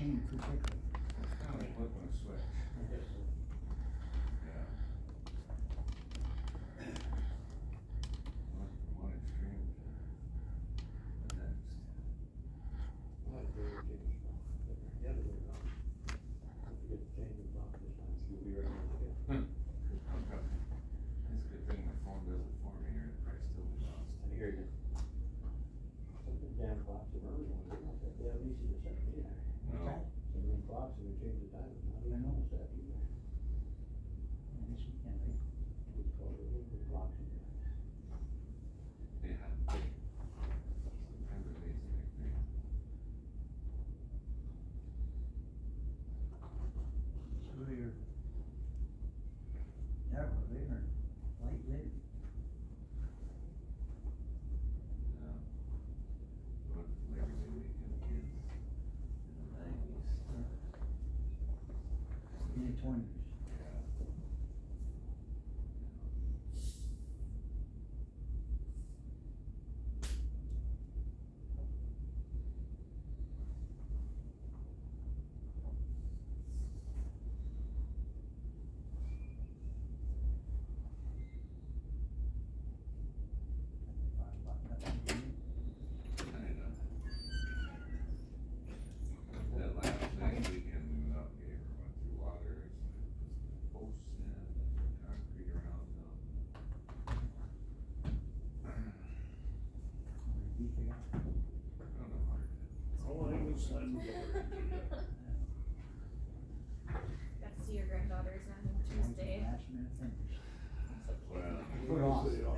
change too quickly. It's kinda like flipping a switch. Yeah. One extreme to the next. Might be able to change the other way around. Don't forget to change the lock this time, you'll be right on again. It's a good thing my phone does it for me here, it'd probably still be lost. I hear you. Something damn clocks are early ones, they're not that damn easy to set either. No. Some of them clocks, if we change the time, it's not even on set either. Yeah, this weekend, right? It's called the English clocks in there. Yeah. Sometimes it needs a big thing. So you're, yeah, we're living, light living. Yeah. What Labor Day weekend kids in the 90s. Mid-20s. Yeah. Kinda. That next weekend we went out and gave her, went through waters, put some posts in, concrete around them. I don't know how to do it. Oh, I was sliding together. Got to see your granddaughters on Tuesday. Last minute finish. Well, Put off. no,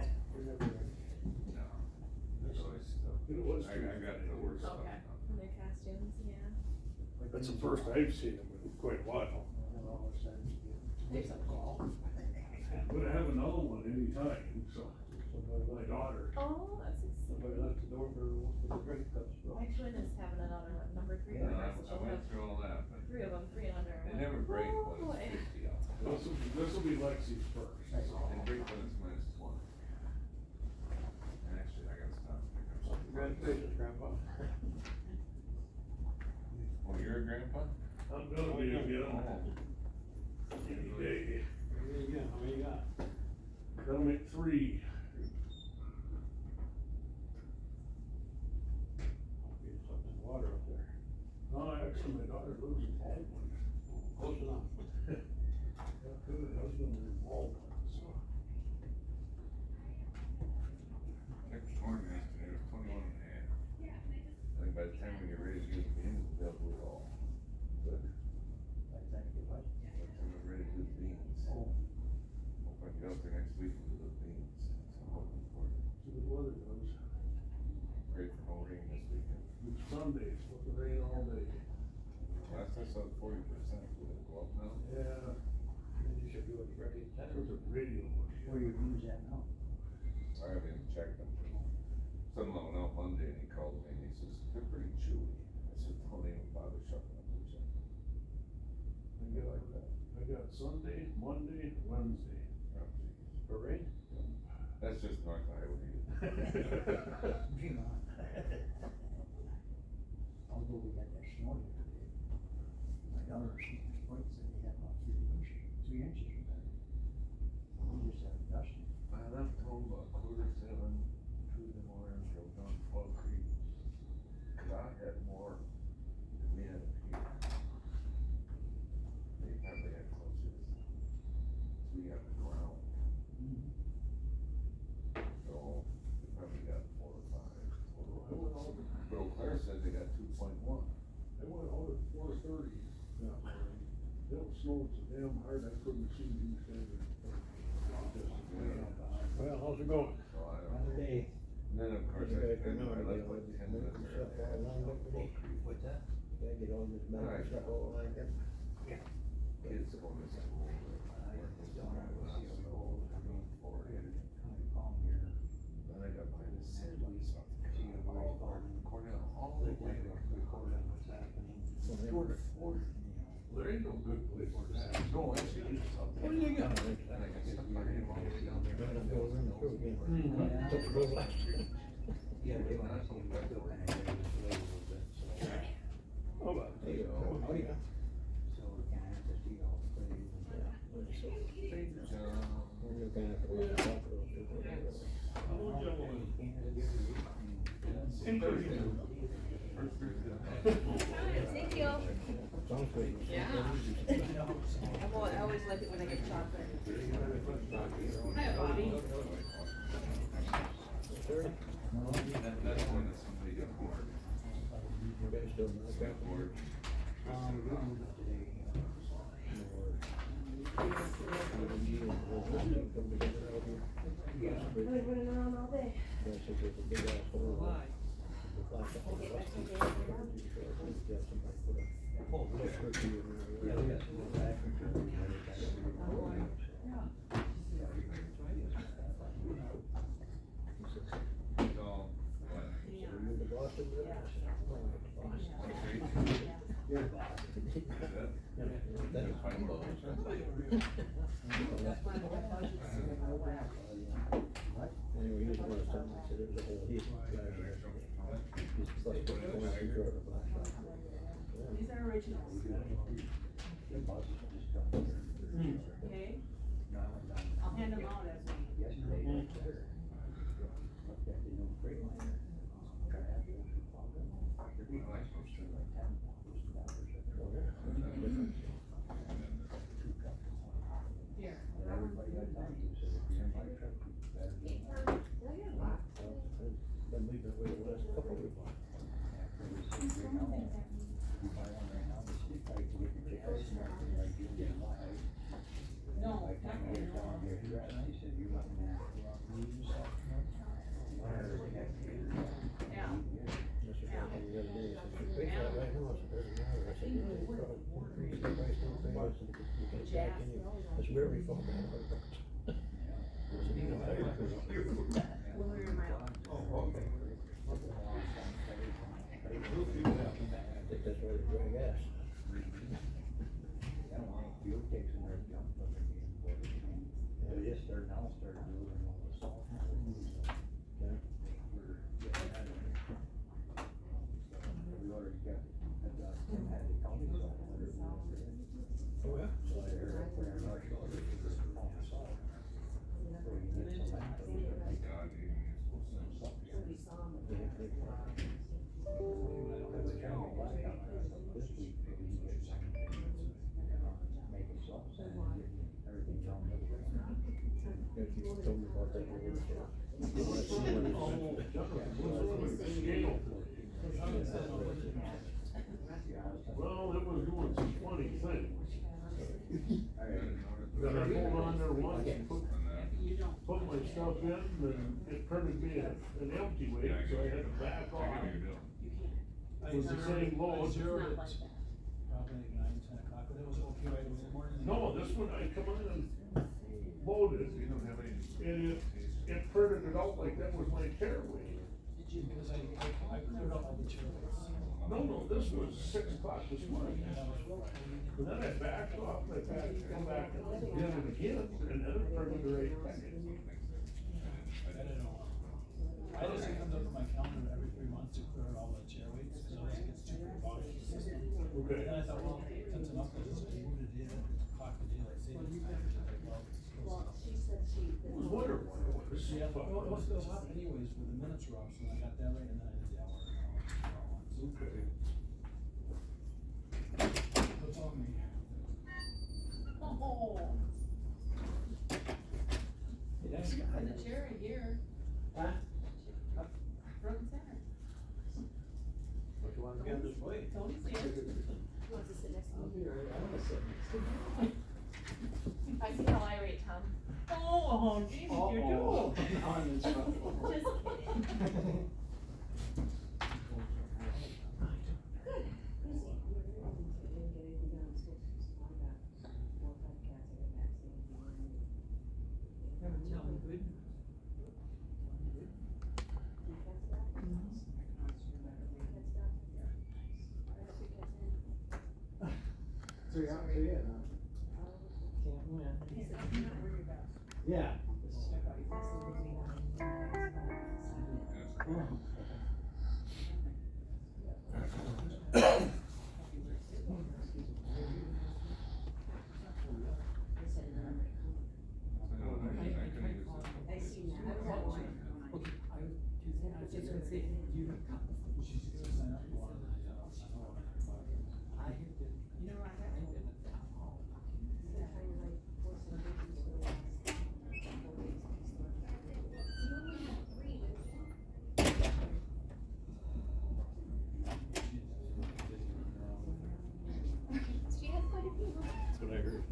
there's always stuff. It was I got the worst stuff. Okay. In their costumes, yeah. That's the first I've seen them in quite a while. There's a call. But I have another one anytime, so my daughter. Oh, that's exciting. Somebody left the door for the drink cups, bro. My twin is having another one, number 3. No, or I so she'll went have through all that, but 3 of them, 3 under. they never break Oh, when boy. it's 50 out. This'll be Lexi's first. They break when it's minus 20. And actually, I gotta stop and pick up something. Congratulations, Grandpa. Oh, you're a grandpa? I'm gonna be again Oh. any day. Yeah, how many you got? That'll make 3. Get something water up there. Oh, actually, my daughter lives in Baldwin. Close enough. Her husband is in Baldwin, so. Checked the corn yesterday, it was 21 and a half. I think by the time we get ready to do the beans, they'll do it all. But by the time we're ready to do the beans. Oh. Hope I can get out there next week and do the beans. So I'm hoping for it. See what the weather does. Great for no rain this weekend. It's Sunday, it's supposed to rain all day. Last I saw 40%, will it go up now? Yeah, Then you should do it ready. there's a radio. Where you use that now? I haven't even checked them. Someone went out Monday and he called me and he says, they're pretty chewy. I said, don't even bother shucking up the check. I like that. I got Sunday, Monday, Wednesday. Oh, geez. For rain? That's just North Iowa. Dream on. Although we got that snow the other day. My daughter, she points said they had about 3 inches of that. We just had dusting. I left home about 6:45 Tuesday morning, drove down to Fall Creek. Cause I had more than we had up here. They probably had closer to 3 on the ground. So they probably got 4 or 5 total. But Eau Claire said they got 2.1. They went out at 4:30 that morning. It snowed so damn hard I couldn't see who's standing. Well, how's it going? So I don't Another know. day. And then of course You I gotta remember, left you like know, 10 minutes move early. stuff all lined up Fall ready. Creek. What's that? You gotta get all this metal Alright. stuff all lined up. Kids going to school. Then I got by this St. Louis, South Dakota, Cornell, all the way to Georgia Ford. There ain't no good place for that. No, actually, it's South What do you got? Then I got stuck by him all the way down there. Took the road last year. Yeah, they want to see if they're still kind of getting this way a little bit, so. How about There you go. Oh, yeah. So we kinda have to see all the plays and Yeah. So, John. we're gonna have to watch out for those people. can't give it. First Thursday. Thank you. Sounds good. Yeah. I always like it when I get chocolate. Hi, Bobby. Sure. That's one that somebody got bored. You guys still know that? Got bored. I've been running around all day. It's all, what? Anyway, he didn't want to tell me, he said it was a whole heap of guys there. He's plus 20 feet short of black rock. These are originals. Okay? I'll hand them out as we. Yesterday, looked at the new Freightliner. They're being like supposed to like $10,000. Two trucks. Here. And everybody I talked to said, if you're in my truck, you better get mine. Been leaving it way the last couple of weeks. After we said, right now, you buy one right now, they stick like to get your tickets and everything, like you get mine. No, By the time you get down here, he said, you're looking at, lose Yeah. Mr. Franklin the other day, he said, "You pay for that right now?" I said, "Doesn't matter." I said, "You can probably increase the price down there." I said, "You can back in, it's wherever you fall down." I said, "You know, I agree." Well, we're in my office. I think that's why they drag ass. I don't want fuel takes in their junk, but they're being imported. They just started now started moving all the salt. Yeah. We're getting that in. So we already got, had the county salt. Oh, yeah. So I heard up there in our shoulders, this is all salt. So you get some of those that make God, dude, you're supposed to. salt. Somebody saw them. I was trying to black out this week, maybe you get some, making salt, and everything down the way. Yeah, you told me about that one. Well, it was doing some funny things. Alright. Then I pulled on there once and put my stuff in, and it printed me an empty weight, so I had to back off. It was the same load. Not like that. Probably 9, 10 o'clock, but it was okay right away in the morning. No, this one, I come in and loaded, You don't have any. and it printed it out like that was my tear weight. Did you, because I cleared out all the chair weights. No, this was 6 o'clock this morning. But then I backed off, and I come back and did it again, and then it printed the right packet. I don't know. I just it comes up with my calendar every 3 months to clear out all the chair weights, because it gets too big in the system. Okay. And then I thought, well, since enough, because I moved a day, clock the daylight savings time, which is like, well. Well, she said she. I was wondering what it was. Yeah, well, it was up anyways, where the minutes were off, so I got that right, and then I did the hour. Okay. What's on me? Oh. Yeah. Put the chair in here. Huh? Front and center. What you want to Yeah, do? this way. Tony's here. He wants to sit next to me. I wanna sit next to you. I see how I rate Tom. Oh, geez, you're Uh-oh. too. Now I'm in trouble. Just kidding. Three out, three in, huh? Can't win. Yeah. She's gonna sign up for one, You know, I got told. She has quite a few. That's what I heard.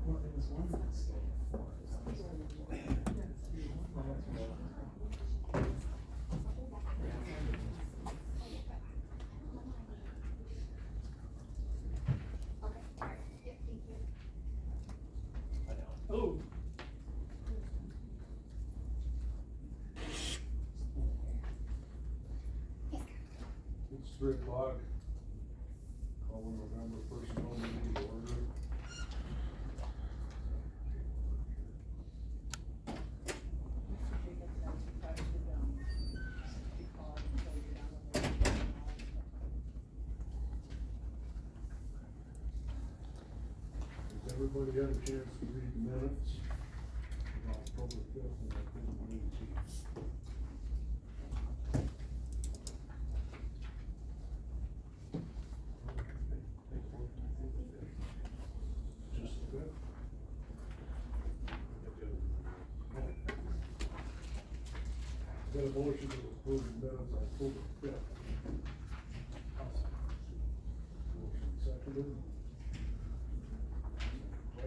Well, it was one that's. Okay, alright, yeah, thank you. Oh. It's 3:00. Call the November personnel meeting to order. Has everybody had a chance to read the minutes of October 5th and October 18th? Just a bit. Got a motion to approve the minutes October 5th. Motion seconded.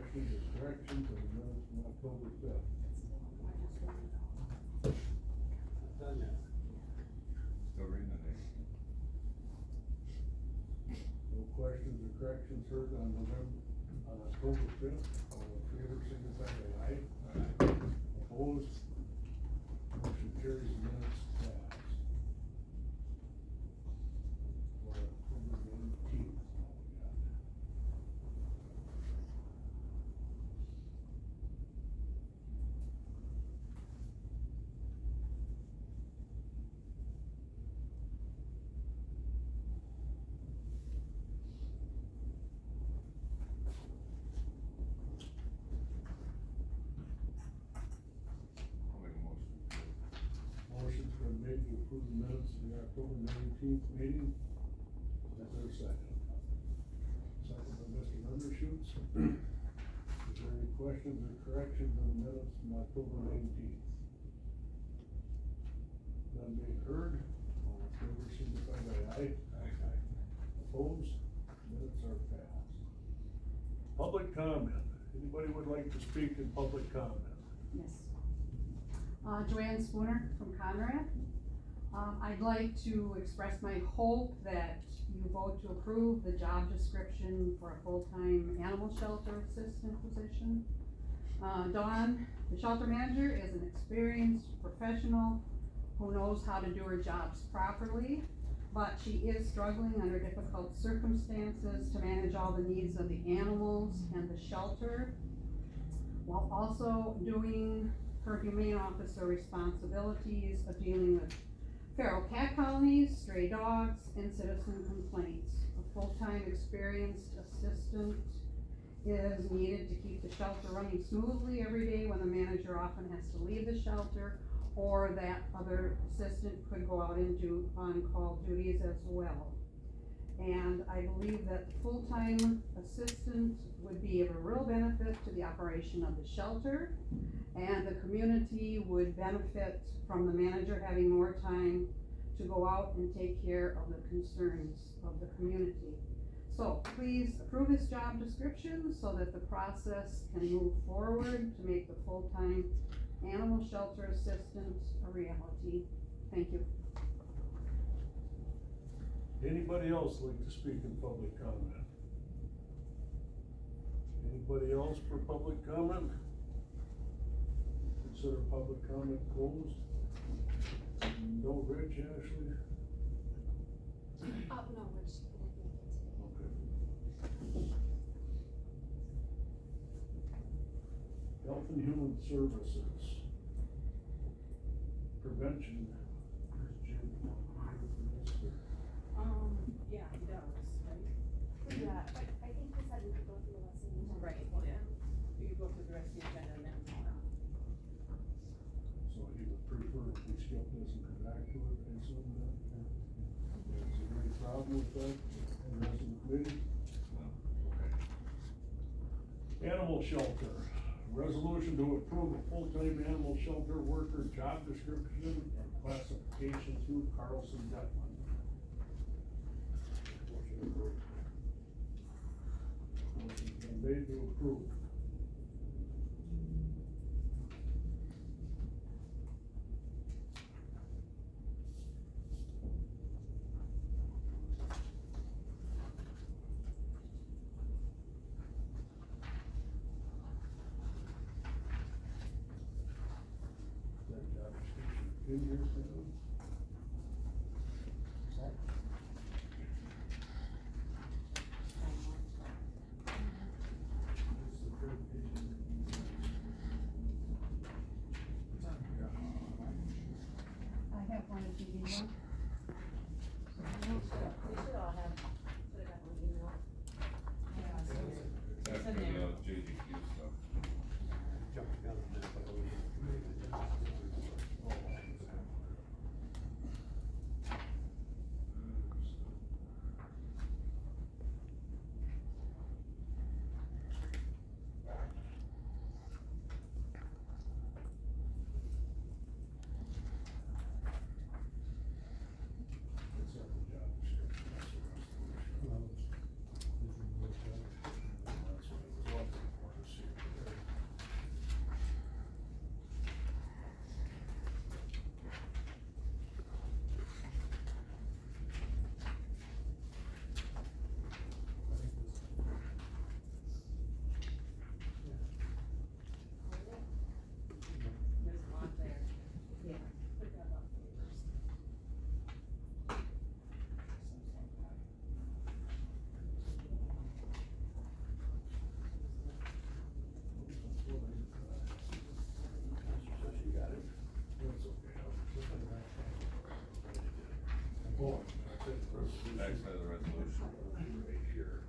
Questions or corrections on the minutes from October 5th? Still reading it. No questions or corrections heard on October 5th, all in favor, signify by aye. Opposed? Motion carries, minutes passed. For October 19th. I'll make a motion. Motion's been made to approve the minutes of the October 19th meeting. Is there a second? Second by Mr. Undershoots. Is there any questions or corrections on the minutes from October 19th? None being heard, all in favor signify by aye. Aye. Opposed? Minutes are passed. Public comment. Anybody would like to speak in public comment? Yes. Joanne Spooner from Conrad. I'd like to express my hope that you vote to approve the job description for a full-time animal shelter assistant position. Dawn, the shelter manager, is an experienced professional who knows how to do her jobs properly, but she is struggling under difficult circumstances to manage all the needs of the animals and the shelter, while also doing her humane officer responsibilities of dealing with feral cat colonies, stray dogs, and citizen complaints. A full-time experienced assistant is needed to keep the shelter running smoothly every day when the manager often has to leave the shelter, or that other assistant could go out and do on-call duties as well. And I believe that the full-time assistant would be of a real benefit to the operation of the shelter, and the community would benefit from the manager having more time to go out and take care of the concerns of the community. So please approve this job description so that the process can move forward to make the full-time animal shelter assistant a reality. Thank you. Anybody else like to speak in public comment? Anybody else for public comment? Consider public comment closed. No, Rich, Ashley? Oh, no, we're just gonna make it today. Okay. Health and Human Services. Prevention. There's Jim. Yeah, he does, right? Yeah, I think he said we could go through the lesson. Right, yeah. You could go through the rest of the agenda and then, So he would prefer if we skip this and come back to it, I assume that. Is there any problem with that, the rest of the committee? Animal shelter, resolution to approve a full-time animal shelter worker job description and classification through Carlson Detman. Motion's been made to approve. That job description in here for them. It's the third page. I have one if you need one. we should all have, should have got one email. Yeah, so That's in for there. the JDQ stuff. It's not the job description, that's the resolution. That's what I was looking for, to see if there. There's a lot there. Yeah. Put that up first. She got it. That's okay. Oh, that's it, resolution. Backside of the resolution. Right here.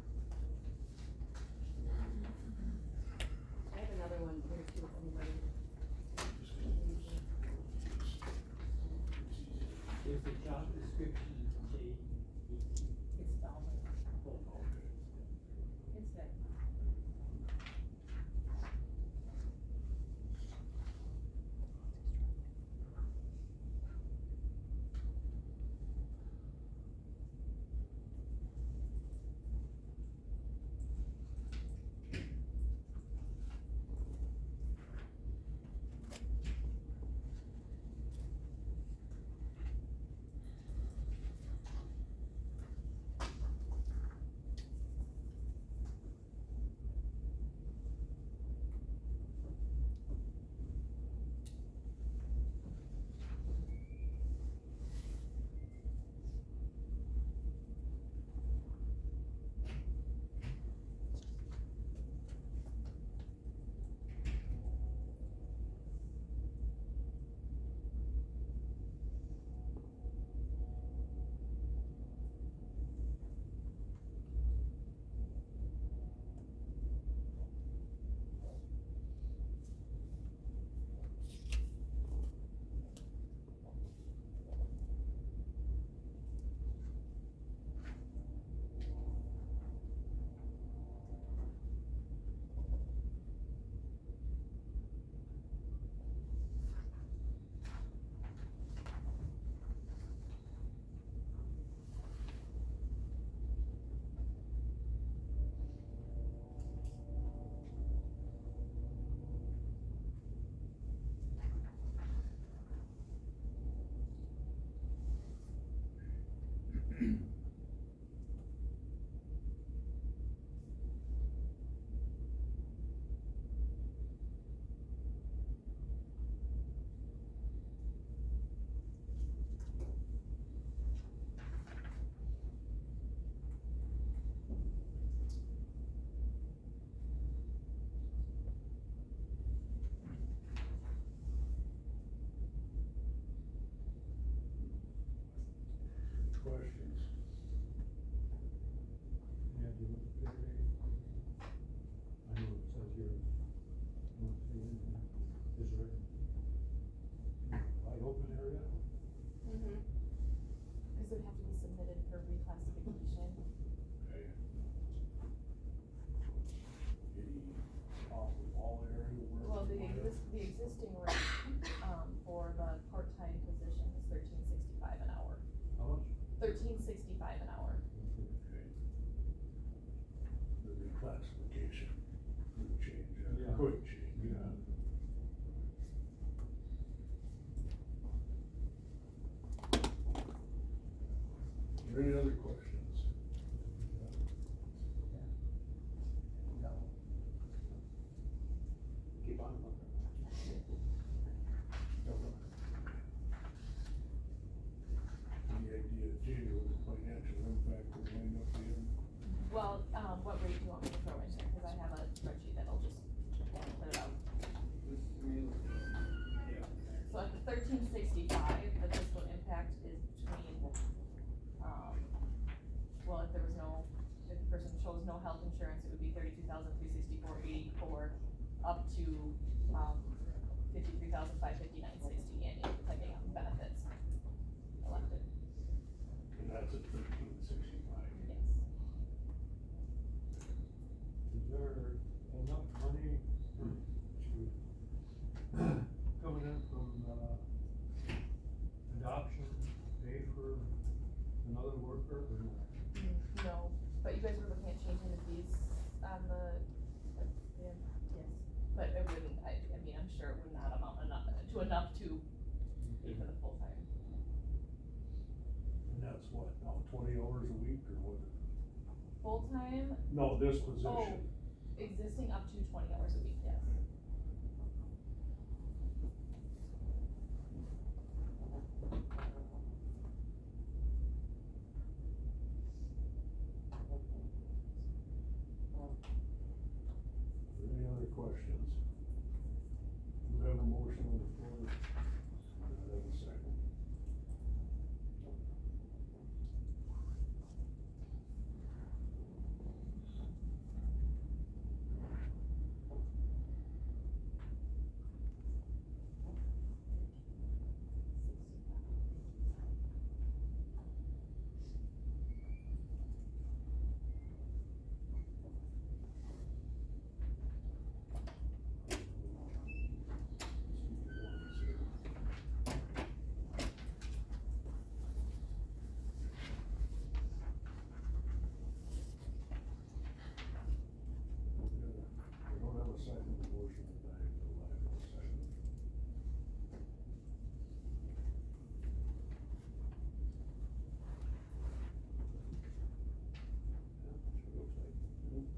I have another one here too, if anybody. Is the job description It's down there. It's there. the existing rate, for the part-time position is $13.65 an hour. How much? $13.65 an hour. Okay. The reclassification would change, Yeah. could change, yeah. Are there any other questions? No. Keep on looking. Any idea, Jamie, what the financial impact will wind up being? Well, what rate do you want me to throw in there, cause I have a spreadsheet that'll just put it out. So at the $13.65, the fiscal impact is between, well, if there was no, if the person chose no health insurance, it would be $32,364.84, up to, $53,559.60 annually, depending on benefits elected. And that's at $13.65. Yes. Is there enough money to, coming in from, adoption, pay for another worker or not? No, but you guys were looking at changing the fees on the, yeah, yes, but it wouldn't, I mean, I'm sure it would not amount enough to pay for the full time. And that's what, now 20 hours a week or what? Full time, No, this position. existing up to 20 hours a week, yes. Any other questions? We have a motion on the floor. Do I have a second? We don't have a second motion tonight, so I have a second. Yeah, looks like.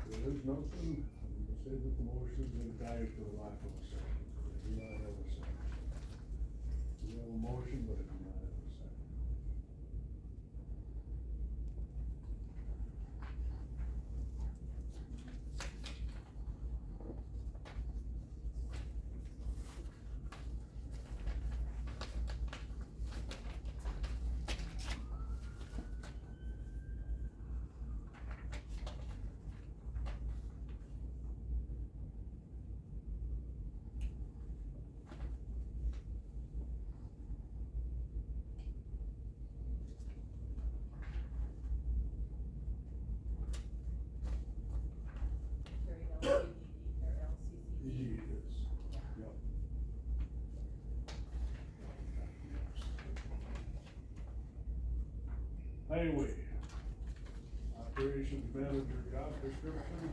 There is nothing, I'm gonna say that the motion's gonna die for the lack of a second. I do not have a second. We have a motion, but I do not have a second. Very LCD or LCCD. Indeed it is. Yep. Highway. Operations manager job description.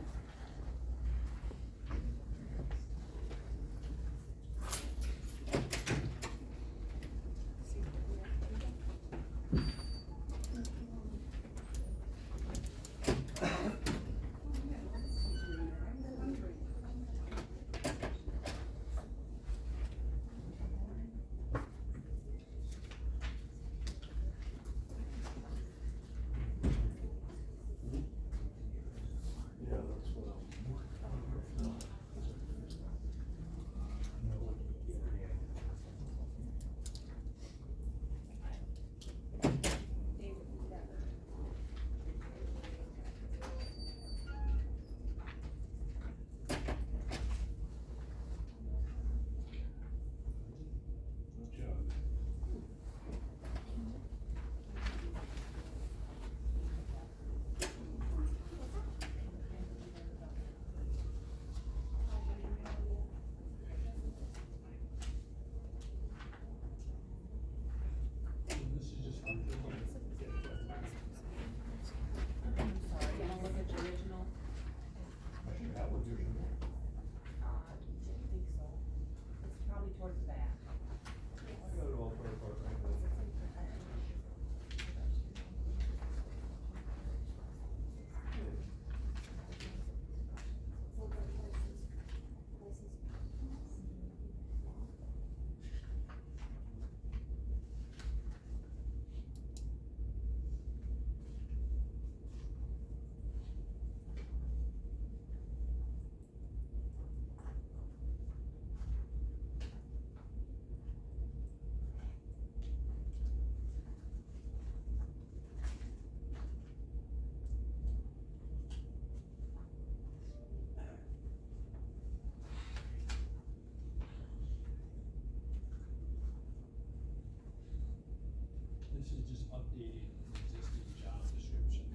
updating the existing job description,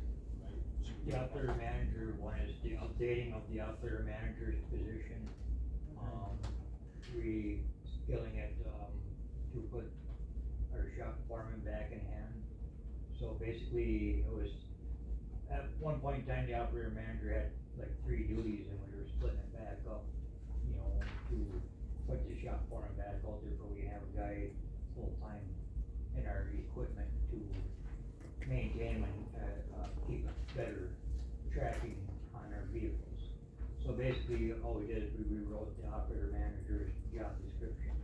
right? So we The operator manager one is the updating of the operator manager's position. Re-skilling it, to put our shop foreman back in hand. So basically, it was, at one point in time, the operator manager had like 3 duties and we were splitting it back up, you know, to put the shop foreman back out there, but we have a guy full-time in our equipment to maintain and, keep better tracking on our vehicles. So basically, all we did is we rewrote the operator manager's job description.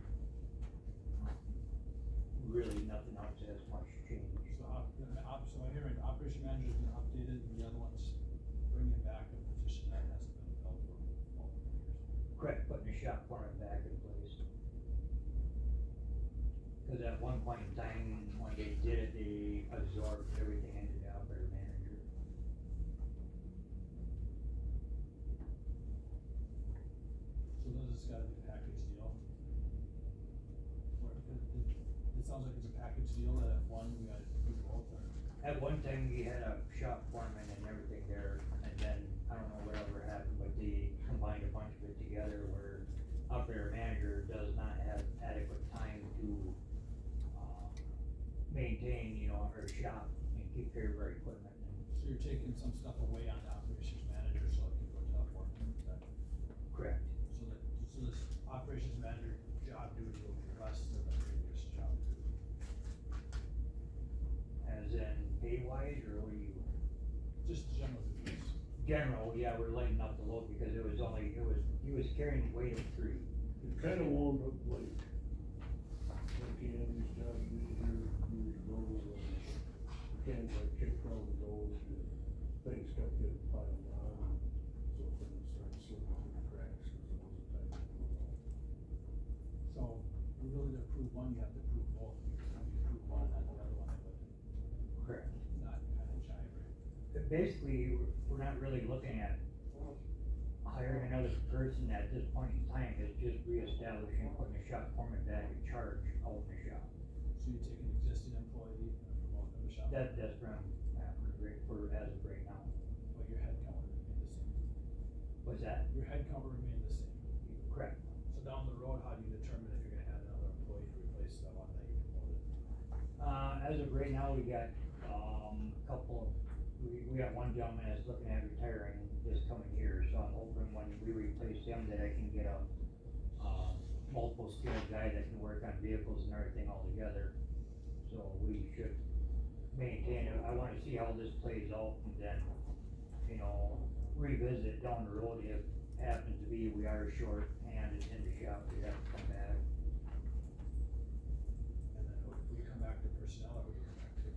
Really, nothing else has much changed. So so I'm hearing operation manager's been updated, and the other one's bringing back a position that hasn't been filled for multiple years. Correct, putting the shop foreman back in place. Cause at one point in time, when they did it, they absorbed everything into the operator manager. So this has gotta be a package deal. Or it sounds like it's a package deal that at one, we gotta do both, or? At one time, we had a shop foreman and everything there, and then, I don't know whatever happened, but they combined a bunch of it together where operator manager does not have adequate time to, maintain, you know, our shop and keep care of our equipment. So you're taking some stuff away on the operations manager so it can go to the foreman, is that? Correct. So this operations manager job duty will be less than the previous job duty. As in pay wise, or what do you? Just general duties. General, yeah, we're lighting up the load because he was carrying weight of 3. It kinda wound up like Andy's job years ago, cans like kicked around the road, and things kept getting piled on, so things started slipping through the cracks, cause it wasn't tight. So, in really to approve one, you have to approve both, because when you approve one, then the other one, it would Correct. not kinda jive, right? Basically, we're not really looking at hiring another person at this point in time. It's just reestablishing, putting a shop foreman back in charge out in the shop. So you take an existing employee and promote them to shop? That's from, for as of right now. But your head count would remain the same? What's that? Your head count would remain the same? Correct. So down the road, how do you determine if you're gonna add another employee to replace the one that you promoted? As of right now, we got, we got one gentleman that's looking at retiring this coming year, so I'm hoping when we replace him that I can get a, multiple skilled guy that can work on vehicles and everything all together. So we should maintain it. I wanna see how this plays out and then, you know, revisit down the road if happens to be we are short-handed in the shop, we have to come back. And then if we come back to personnel, or we come back to?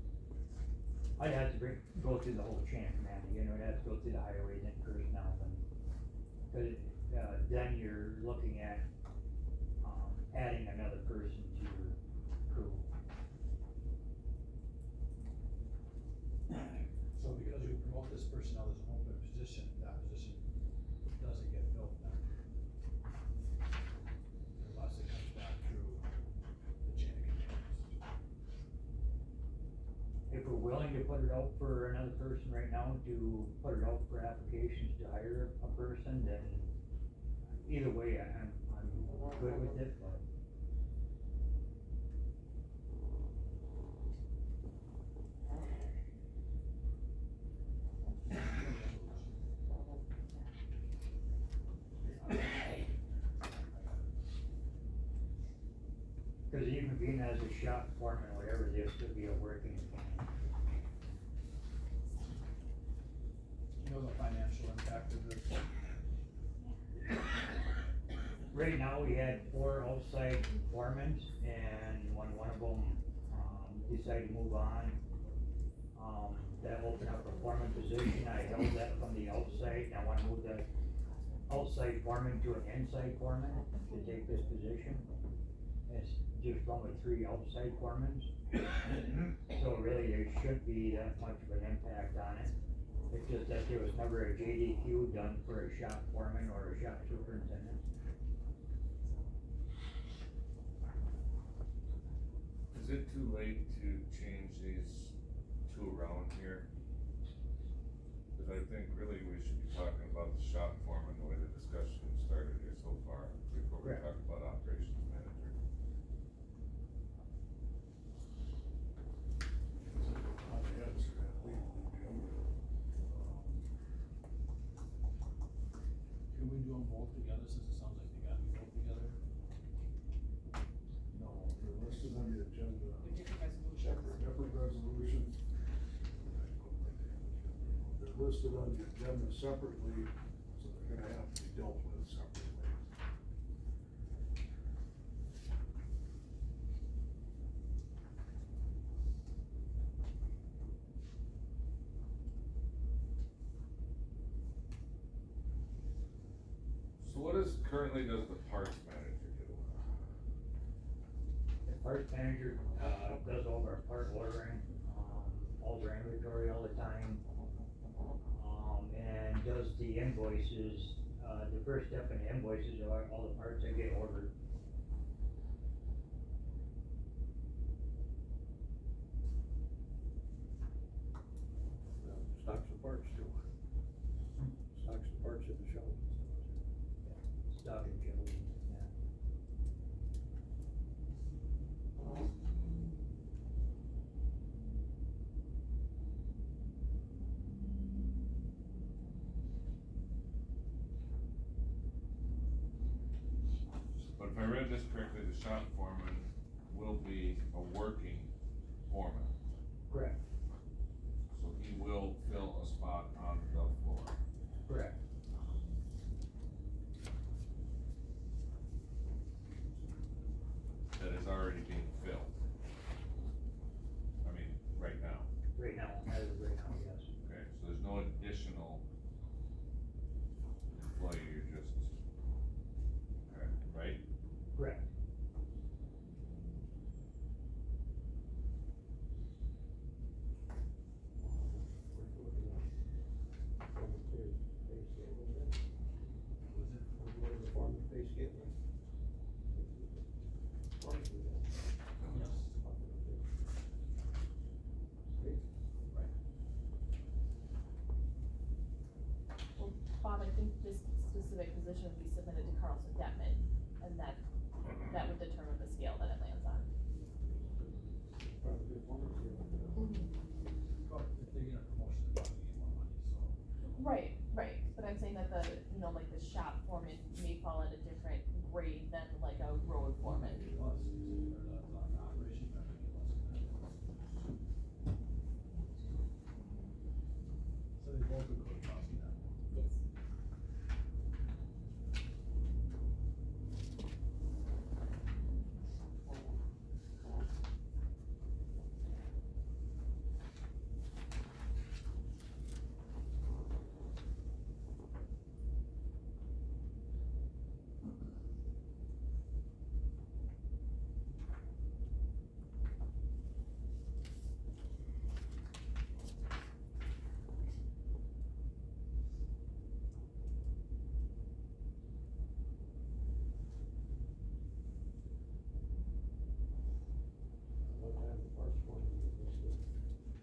I'd have to go through the whole chain of command, you know, I'd have to go through the highways and personnel and, cause, then you're looking at, adding another person to your crew. So because we promote this personnel, there's an open position, that position doesn't get filled then? Unless it comes back through the chain of command. If we're willing to put it out for another person right now, to put it out for applications to hire a person, then either way, I'm good with it, but. Cause even being as a shop foreman or whatever, there'll still be a working opinion. You know the financial impact of this? Right now, we had 4 outside foremen, and when one of them, decided to move on, that opened up a foreman position, I held that from the outside, and I wanna move the outside foreman to an inside foreman to take this position. It's just one with 3 outside foremen, so really there shouldn't be that much of an impact on it. It's just that there was never a JDQ done for a shop foreman or a shop superintendent. Is it too late to change these two around here. Cause I think really we should be talking about the shop foreman, the way the discussion started here so far, before we Correct. talk about operations manager. On the answer that legally, Jim. Can we do them both together, since it sounds like they gotta be both together? No, they're listed on the agenda. Different resolutions. Separate resolution. They're listed on the agenda separately, so they're gonna have to be dealt with separately. So what currently does the parks manager do? The park manager, does all of our part ordering, all their inventory all the time. And does the invoices, the first step in the invoices are all the parts that get ordered. Stocks and parts too. Stocks and parts at the show. Stock and shelves, yeah. But if I read this correctly, the shop foreman will be a working foreman, Correct, so he will fill a spot on the floor. correct. That is already being filled. I mean, right now, Right now, as of right now, yes. okay, so there's no additional employee, you're just, okay, right? Correct. Well, Bob, I think this specific position would be submitted to Carlson Detman, and that would determine the scale that it lands on. Well, if they get a promotion, they're probably get more money, so. Right, but I'm saying that the, like the shop foreman may fall at a different grade than like a road foreman. Plus, or the operation, better get less than that. So they both would go to Carlson then. Yes. One time the parts one, the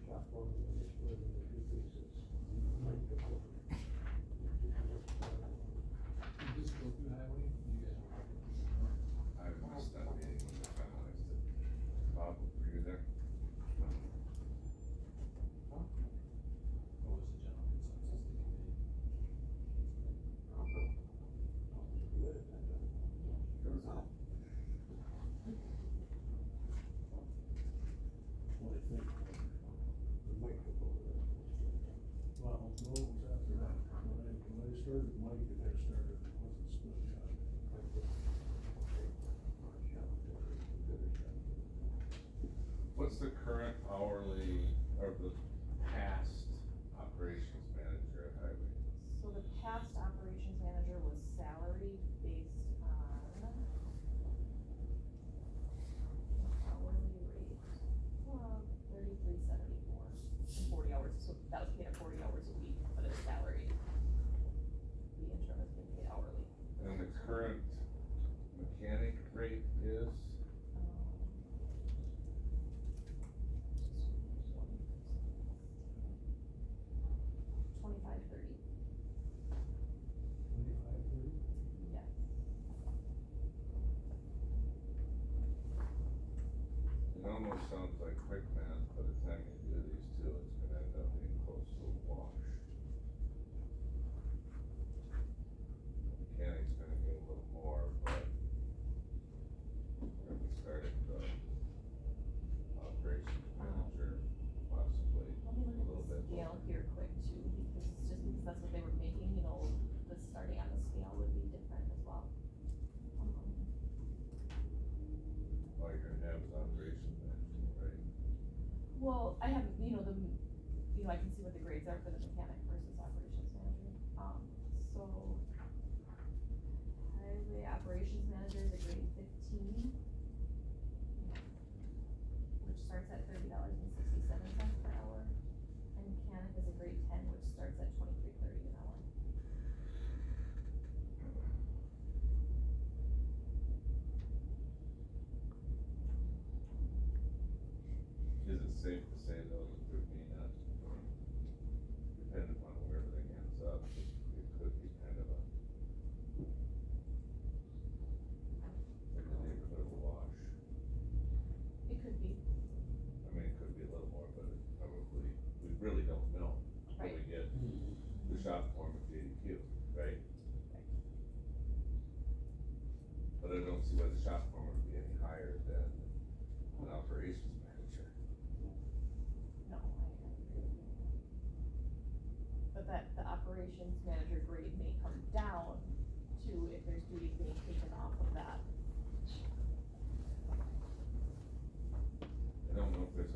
shop one, and it's split into two pieces. Like the quarter. Did this go through highway? You guys were. I missed that meeting when they finalized it. Bob, were you there? What was the general consensus of the committee? Good at that time. What do you think? The microphone. Well, no, it was after that. When I started, Mike and I started, it wasn't split yet. What's the current hourly, or the past operations manager at Highway? So the past operations manager was salary based on hourly rate, 33.74, and 40 hours, so that was paid at 40 hours a week, but it's salary. The interim is being paid hourly. And the current mechanic rate is? Um, know it sounds like quick math, by the time you do these two, it's gonna end up being close to a wash. Mechanic's gonna get a little more, but we're gonna be starting the operations manager possibly Let me a look little at the bit scale more. here quick too, because just because that's what they were making, you know, the starting on the scale would be different as well. All you're gonna have is operations manager, right? Well, I have, you know, I can see what the grades are for the mechanic versus operations manager, so. Highway operations manager is a grade 15. Which starts at $30.67 per hour, and mechanic is a grade 10, which starts at $23.30 an hour. Is it safe to say though that there may not, depending upon where everything ends up, it could be kind of a, in the neighborhood of a wash? It could be, I mean, it could be a little more, but it probably, we really don't know until we Right. get the shop form of JDQ, right? But I don't see why the shop form would be any higher than an operations manager. no, I agree. But the operations manager grade may come down to if there's duties being taken off of that. I don't know if there's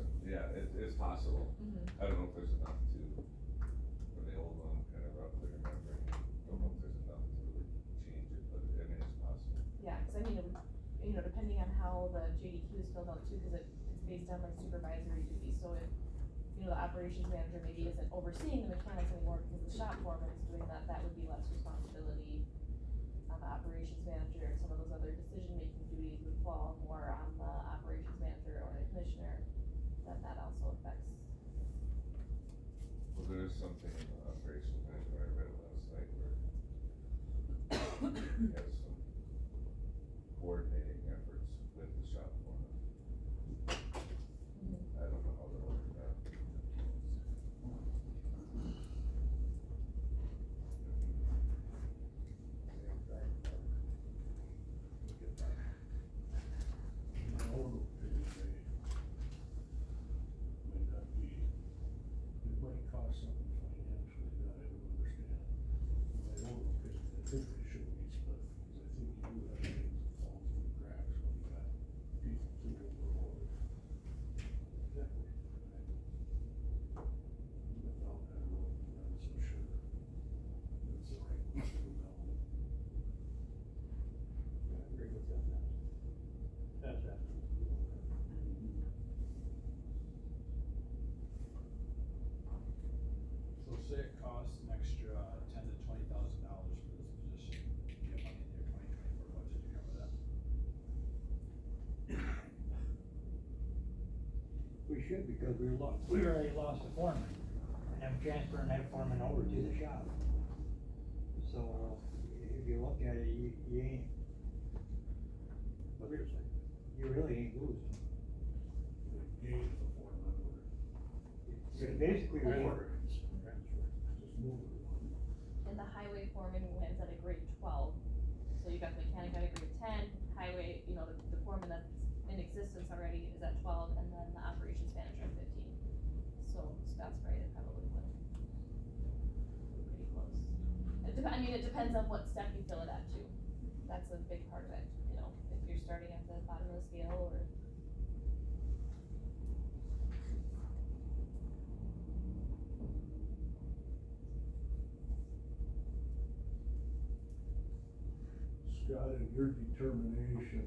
it's possible. I don't know if there's enough to, for the old one, kind of roughly remembering, don't know if there's enough to really change it, but I mean, it's possible. Yeah, cause I mean, you know, depending on how the JDQ is filled out too, cause it's based on like supervisory duties, so if, you know, the operations manager maybe isn't overseeing the mechanics anymore because the shop foreman is doing that, that would be less responsibility on the operations manager, and some of those other decision-making duties would fall more on the operations manager or the commissioner, that also affects. Well, there is something in the operations manager, I read last night where he has some coordinating efforts with the shop foreman. I don't know how they'll work that. My own opinion, may not be, it might cost something financially that I don't understand. My own opinion, I think they should be split, because I think you do have things that fall through the cracks when you got people too overloaded. That way, I've been down that road, and I'm so sure that's the right way to go down. I agree with you on that. That's absolutely. So say it costs an extra $10,000 to $20,000 for this position, you have money in your 2024 budget to cover that? We should, because we already lost the foreman, and I'm transferring that foreman over to the shop. So, if you look at it, you ain't, What you're saying. you really ain't losing. The gauge the foreman or You're basically, transfer, just move it one. And the highway foreman lands at a grade 12, so you got the mechanic at a grade 10, highway, you know, the foreman that's in existence already is at 12, and then the operations manager at 15. So Scott's right, it probably would be pretty close. I mean, it depends on what step you fill it at too, that's a big part of it, you know, if you're starting at the bottom of the scale or. Scott, in your determination,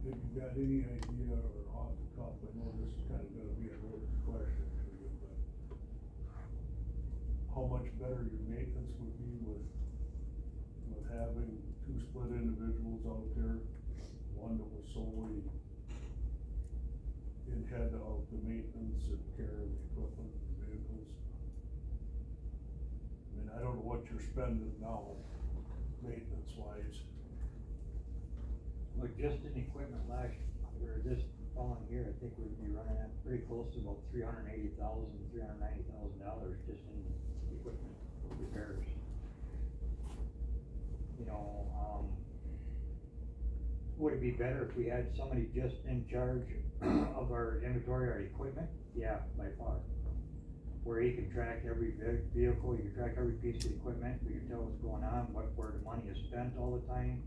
have you got any idea, or off the cuff, I know this is kinda gonna be a loaded question for you, but how much better your maintenance would be with having two split individuals out there, one that was solely in head of the maintenance and care of the equipment and vehicles? I mean, I don't know what you're spending now, maintenance wise. But just in equipment last, or this following year, I think we'd be running at pretty close to about $390,000 just in equipment repairs. You know, would it be better if we had somebody just in charge of our inventory, our equipment? Yeah, by far. Where he can track every vehicle, he can track every piece of equipment, we can tell what's going on, where the money is spent all the time.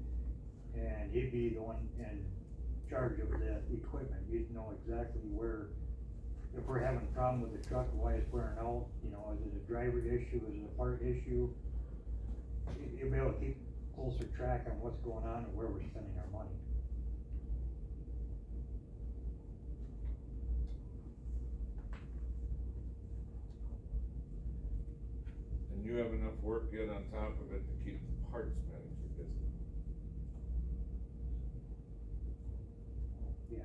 And he'd be the one in charge of the equipment, he'd know exactly where, if we're having a problem with the truck, why it's wearing out, you know, is it a driver issue, is it a part issue? He'll be able to keep closer track on what's going on and where we're spending our money. And you have enough work yet on top of it to keep the parts manager busy. Yeah.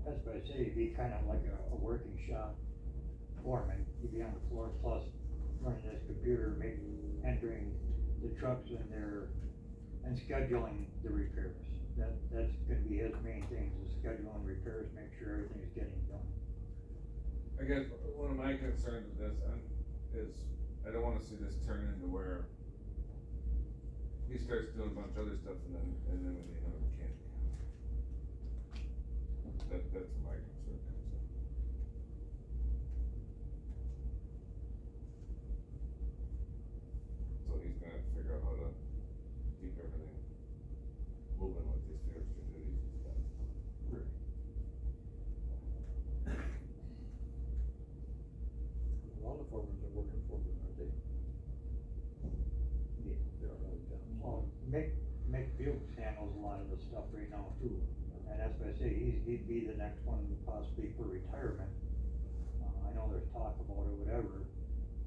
That's what I say, it'd be kind of like a working shop foreman, you'd be on the floor plus running this computer, entering the trucks in there and scheduling the repairs. That's gonna be his main thing, is scheduling repairs, make sure everything is getting done. I guess one of my concerns with this, is I don't wanna see this turn into where he starts doing a bunch of other stuff and then we need another mechanic. That's my concern comes in. So he's gonna have to figure out how to keep everything moving with these few extra duties he's got. A lot of farmers are working for me, aren't they? Yeah. They're on other jobs. Well, Mick Fuchs handles a lot of the stuff right now too, and that's what I say, he'd be the next one possibly for retirement. I know there's talk about it, whatever,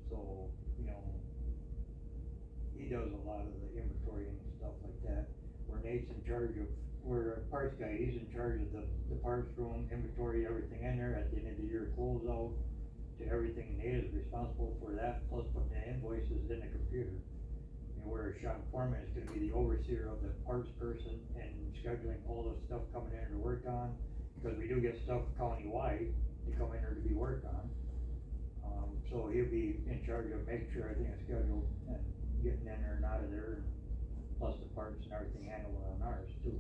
so, you know, he does a lot of the inventory and stuff like that. Where Nate's in charge of, we're a parts guy, he's in charge of the parts room, inventory, everything in there, at the end of the year closeout, to everything, Nate is responsible for that, plus putting the invoices in the computer. And where shop foreman is gonna be the overseer of the parts person and scheduling all the stuff coming in to work on, because we do get stuff countywide to come in there to be worked on. So he'll be in charge of making sure everything is scheduled and getting in there and out of there, plus the parts and everything handled on ours too.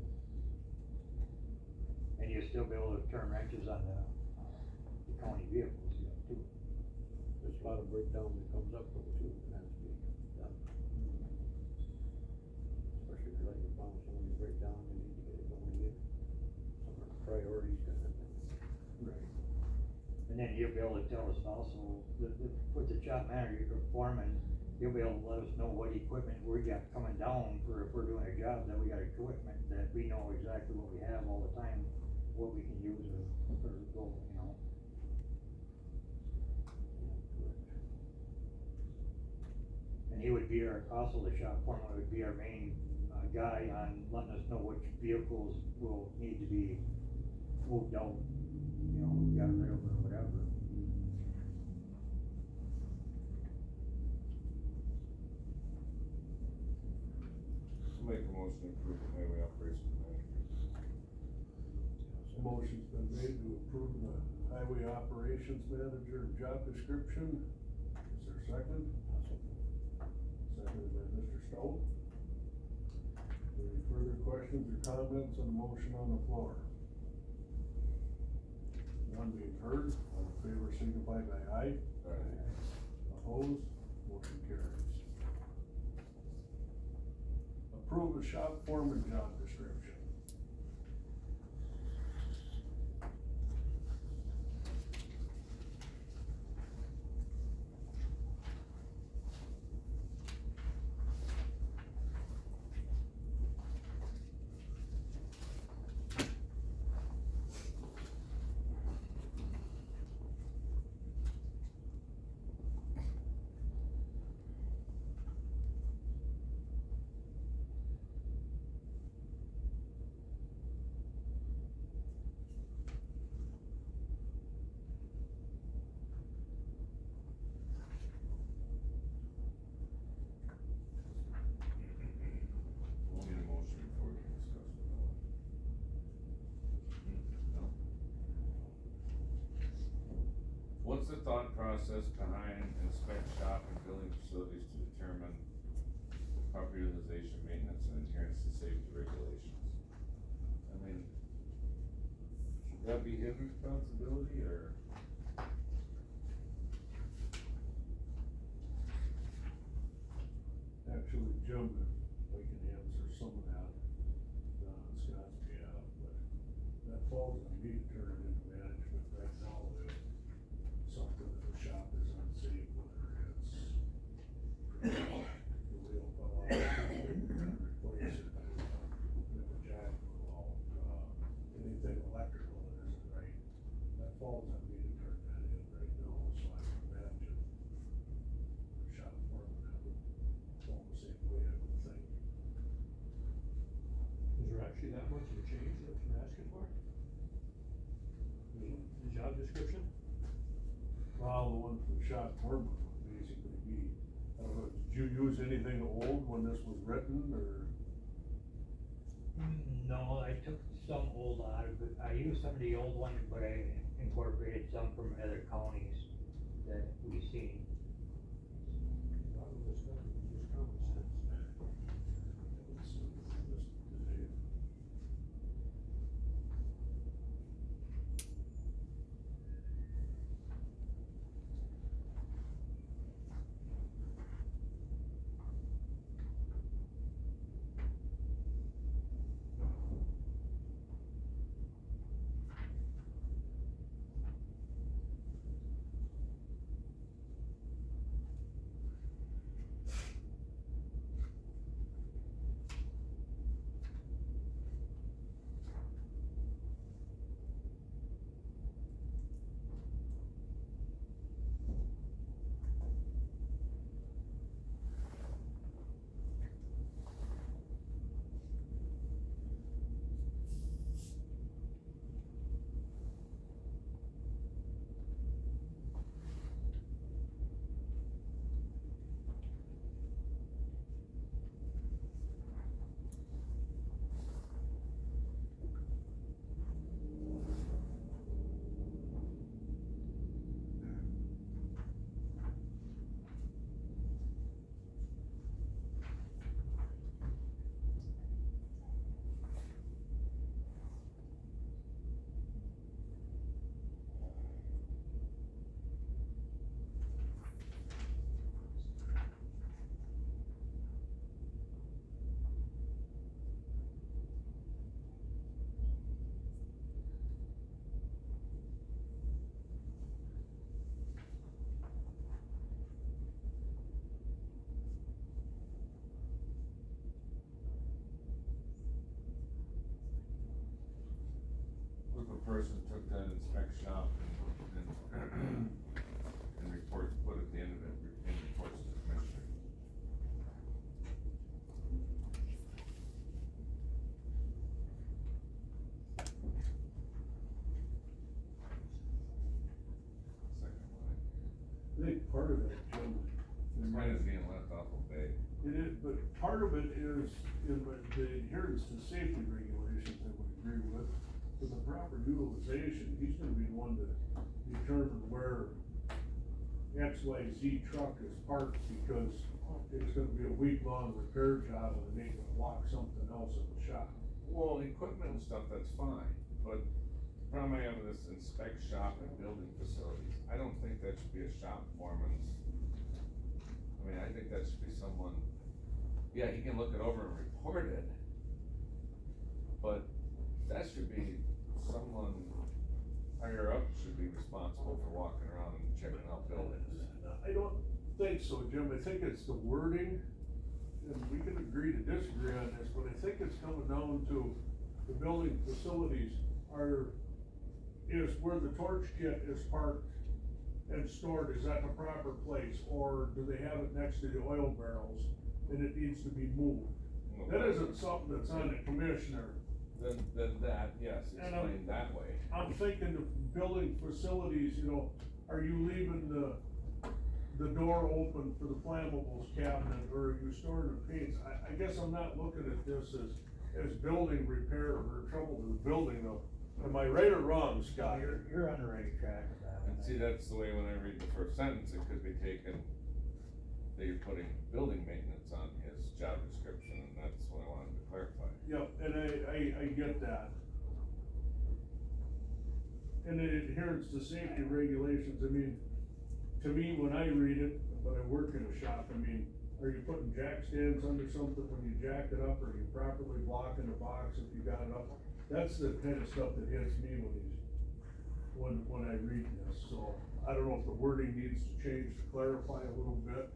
And you'll still be able to turn wrenches on the county vehicles, too. There's a lot of breakdown that comes up though too, and has to be done. Especially if you're like a bomb, so when you break down, you need to get it going again. Some are priorities kind of thing. Right. And then you'll be able to tell us also, with the shop manager, or foreman, you'll be able to let us know what equipment we got coming down for, if we're doing a job, that we got equipment, that we know exactly what we have all the time, what we can use or go, you know. And he would be also the shop foreman would be our main, guy on letting us know which vehicles will need to be moved out, you know, got rid of or whatever. Make a motion to approve the highway operations manager. Motion's been made to approve the highway operations manager job description. Is there a second? Seconded by Mr. Stowe. Any further questions or comments on the motion on the floor? None being heard, all in favor signify by aye. Aye. Opposed, motion carries. Approve the shop foreman job description. What's the thought process behind inspect shop and building facilities to determine proper utilization, maintenance, and adherence to safety regulations? I mean, should that be his responsibility, or? Actually, Jim, we can answer some of that, Scott's behalf, but that falls on me to turn it into management right now, if something in the shop is unsafe, whether it's the wheel fell off, replace it, if a jack fell off, anything electrical that isn't right, that falls on me to turn that in right now, so I can imagine the shop foreman that would fall the same way, I would think. Is there actually that much of a change that you're asking for? The job description? Well, the one from shop foreman would basically be, I don't know, did you use anything old when this was written, or? No, I took some old out of it, I used some of the old ones, but I incorporated some from other counties that we've seen. A lot of this stuff is just common sense. What if a person took that inspect shop and report, put at the end of it, and reports to the commissioner? Second line. I think part of that, Jim. Mine is being left awful big. It is, but part of it is in the adherence to safety regulations I would agree with. For the proper utilization, he's gonna be the one to determine where XYZ truck is parked, because it's gonna be a week-long repair job and they can lock something else in the shop. Well, equipment and stuff, that's fine, but the problem I have with this inspect shop and building facilities, I don't think that should be a shop foreman's. I mean, I think that should be someone, yeah, he can look it over and report it, but that should be someone higher up should be responsible for walking around and checking out buildings. I don't think so, Jim, I think it's the wording, and we can agree to disagree on this, but I think it's coming down to the building facilities is where the torch kit is parked and stored, is that the proper place, or do they have it next to the oil barrels and it needs to be moved? That isn't something that's on the commissioner. Then that, yes, And explained that way. I'm thinking of building facilities, you know, are you leaving the door open for the flammables cabinet, or are you storing the paints? I guess I'm not looking at this as building repair or trouble to the building of Am I right or wrong, Scott? You're on the right track of that. And see, that's the way when I read the first sentence, it could be taken, that you're putting building maintenance on his job description, and that's what I wanted to clarify. Yep, and I get that. And the adherence to safety regulations, I mean, to me, when I read it, but I work in a shop, I mean, are you putting jack stands under something when you jack it up, or are you properly blocking the box if you got it up? That's the kind of stuff that hits me when I read this, so I don't know if the wording needs to change to clarify a little bit.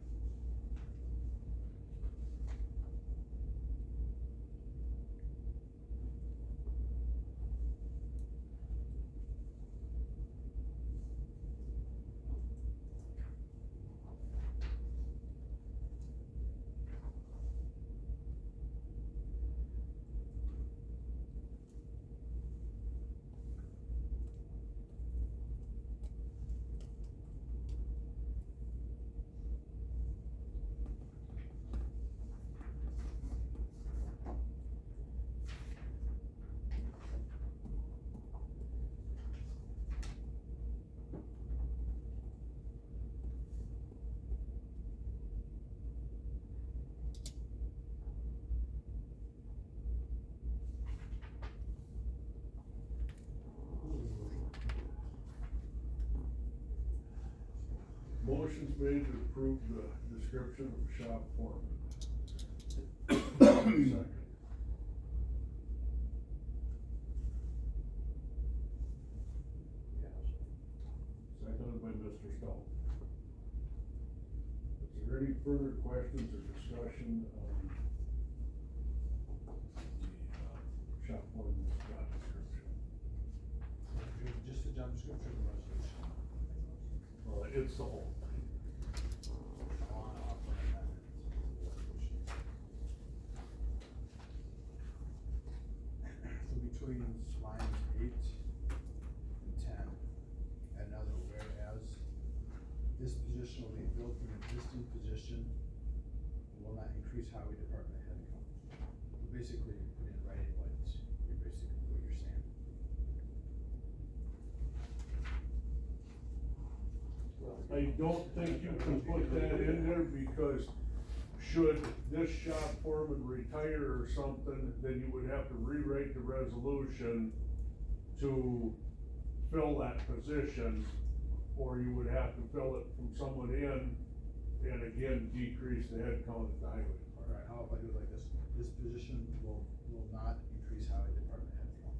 Motion's made to approve the description of shop foreman. Second. Seconded by Mr. Stoll. Is there any further questions or discussion on the shop foreman's job description? Just the job description of the resolution. Well, it's the whole thing. On, off, on amendments. So between lines 8 and 10, another whereas, this position will be filled from an existing position and will not increase highway department headcount. So basically, you put in writing what you're saying. I don't think you can put that in there because should this shop foreman retire or something, then you would have to rewrite the resolution to fill that position, or you would have to fill it from someone in and again decrease the head count at the highway department. Alright, how if I do it like this? This position will not increase highway department headcount.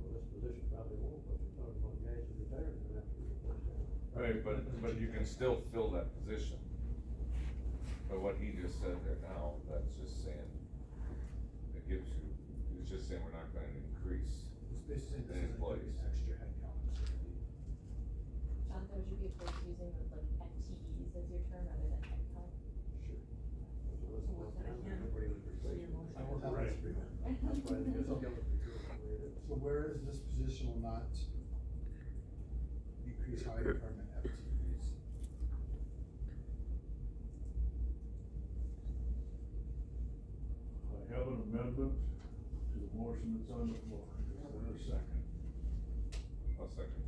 Well, this position probably won't, but you're talking about guys who retired and have to replace that. Right, but you can still fill that position. But what he just said there now, that's just saying, it gives you, it's just saying we're not gonna increase. It's basically, this Any isn't gonna be employees. an extra headcount, it's gonna be. Jonathan, would you be opposed to using like FTEs as your term rather than headcount? Sure. Everybody was replaced. I won't have Right. this agreement. That's why, because I'll get the recruitment. So whereas this position will not increase highway department FTEs. I have an amendment to the motion that's on the floor. Is there a second? I'll second.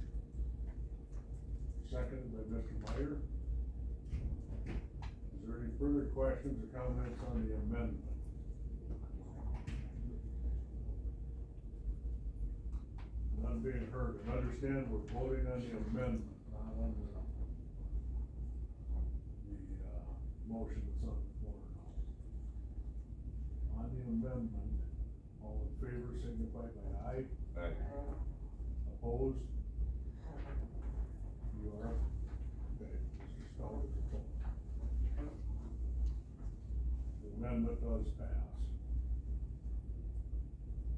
Seconded by Mr. Meyer. Is there any further questions or comments on the amendment? None being heard, and understand we're voting on the amendment, not on the motion that's on the floor now. On the amendment, all in favor signify by aye. Aye. Opposed? You are? Okay, Mr. Stoll is opposed. The amendment does pass.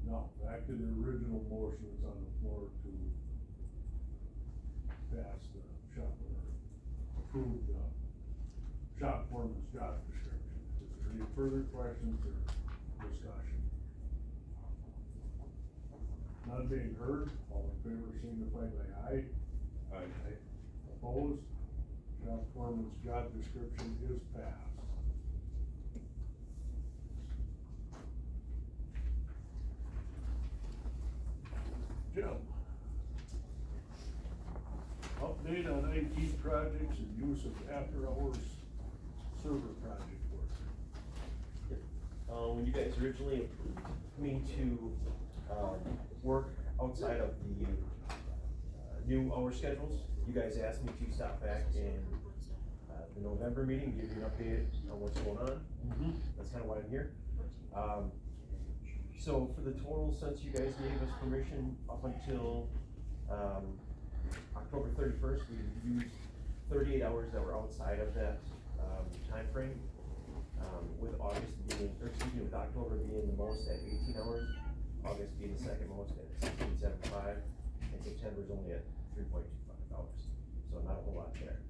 Now, back to the original motion that's on the floor to pass the shop, or approve the shop foreman's job description. Is there any further questions or discussion? None being heard, all in favor signify by aye. Aye. Opposed? Shop foreman's job description is passed. Jim. Update on IT projects and use of after-hours server project work. When you guys originally approved me to, work outside of the, new hour schedules, you guys asked me to stop back in, the November meeting, give you an update on what's going on. That's kinda why I'm here. So for the total, since you guys gave us permission up until, October 31st, we used 38 hours that were outside of that, timeframe. With August being, or excuse me, with October being the most at 18 hours, August being the second most at 16.75, and September's only at 3.25 hours, so not a whole lot there.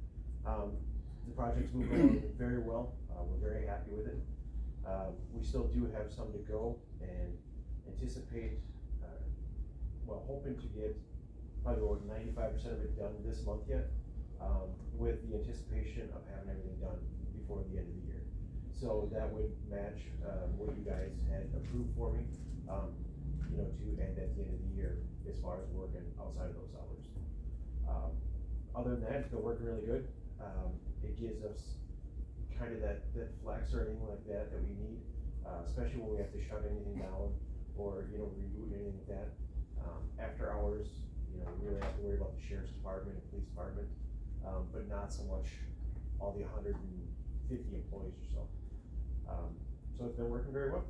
The project's moving along very well, we're very happy with it. We still do have some to go and anticipate, hoping to get probably about 95% of it done this month yet, with the anticipation of having everything done before the end of the year. So that would match, what you guys had approved for me, to end at the end of the year as far as working outside of those hours. Other than that, it's been working really good. It gives us kind of that flex or anything like that we need, especially when we have to shut anything down or, reboot anything like that. After hours, we really have to worry about the sheriff's department and police department, but not so much all the 150 employees or so. So it's been working very well.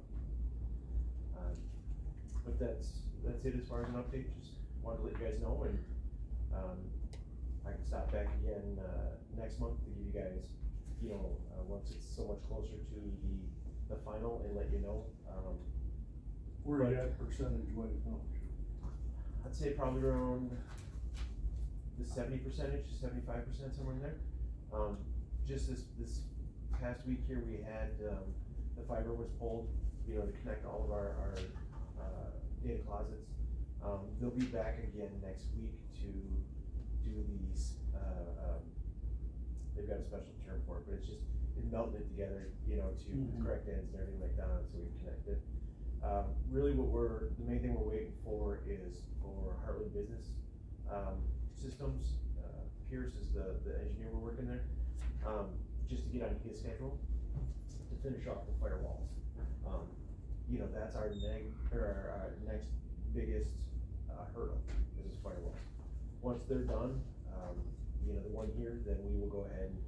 But that's it as far as an update. Just wanted to let you guys know, and I can stop back again next month to give you guys, once it's so much closer to the final, and let you know. Where are you at percentage-wise now? I'd say probably around the 70%, 75%, somewhere in there. Just this past week here, we had, the fiber was pulled, to connect all of our data closets. They'll be back again next week to do these, they've got a special term for it, but it's melting it together, to the correct ends and everything like that, so we can connect it. Really the main thing we're waiting for is for Heartland Business, Systems. Pierce is the engineer we're working there, just to get on his schedule to finish off the firewalls. That's our next biggest, hurdle, is firewalls. Once they're done, the one here, then we will go ahead and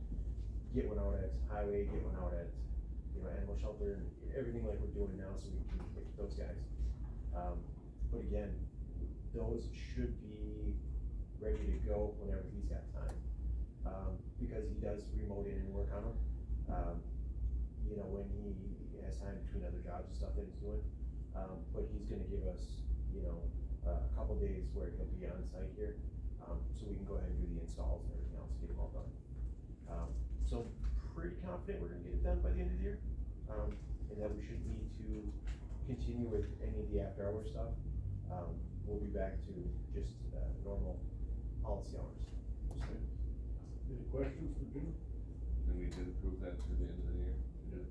get one out at highway, get one out at, animal shelter, and everything like we're doing now, so we can get those guys. But again, those should be ready to go whenever he's got time, because he does remote in and work on them, when he has time between other jobs and stuff that he's doing. But he's gonna give us, a couple days where he'll be on site here, so we can go ahead and do the installs and everything else, get them all done. So pretty confident we're gonna get it done by the end of the year, and that we shouldn't need to continue with any of the after-hour stuff. We'll be back to just, normal policy hours. Okay. Any questions for Jim? Then we did approve that through the end of the year. We did.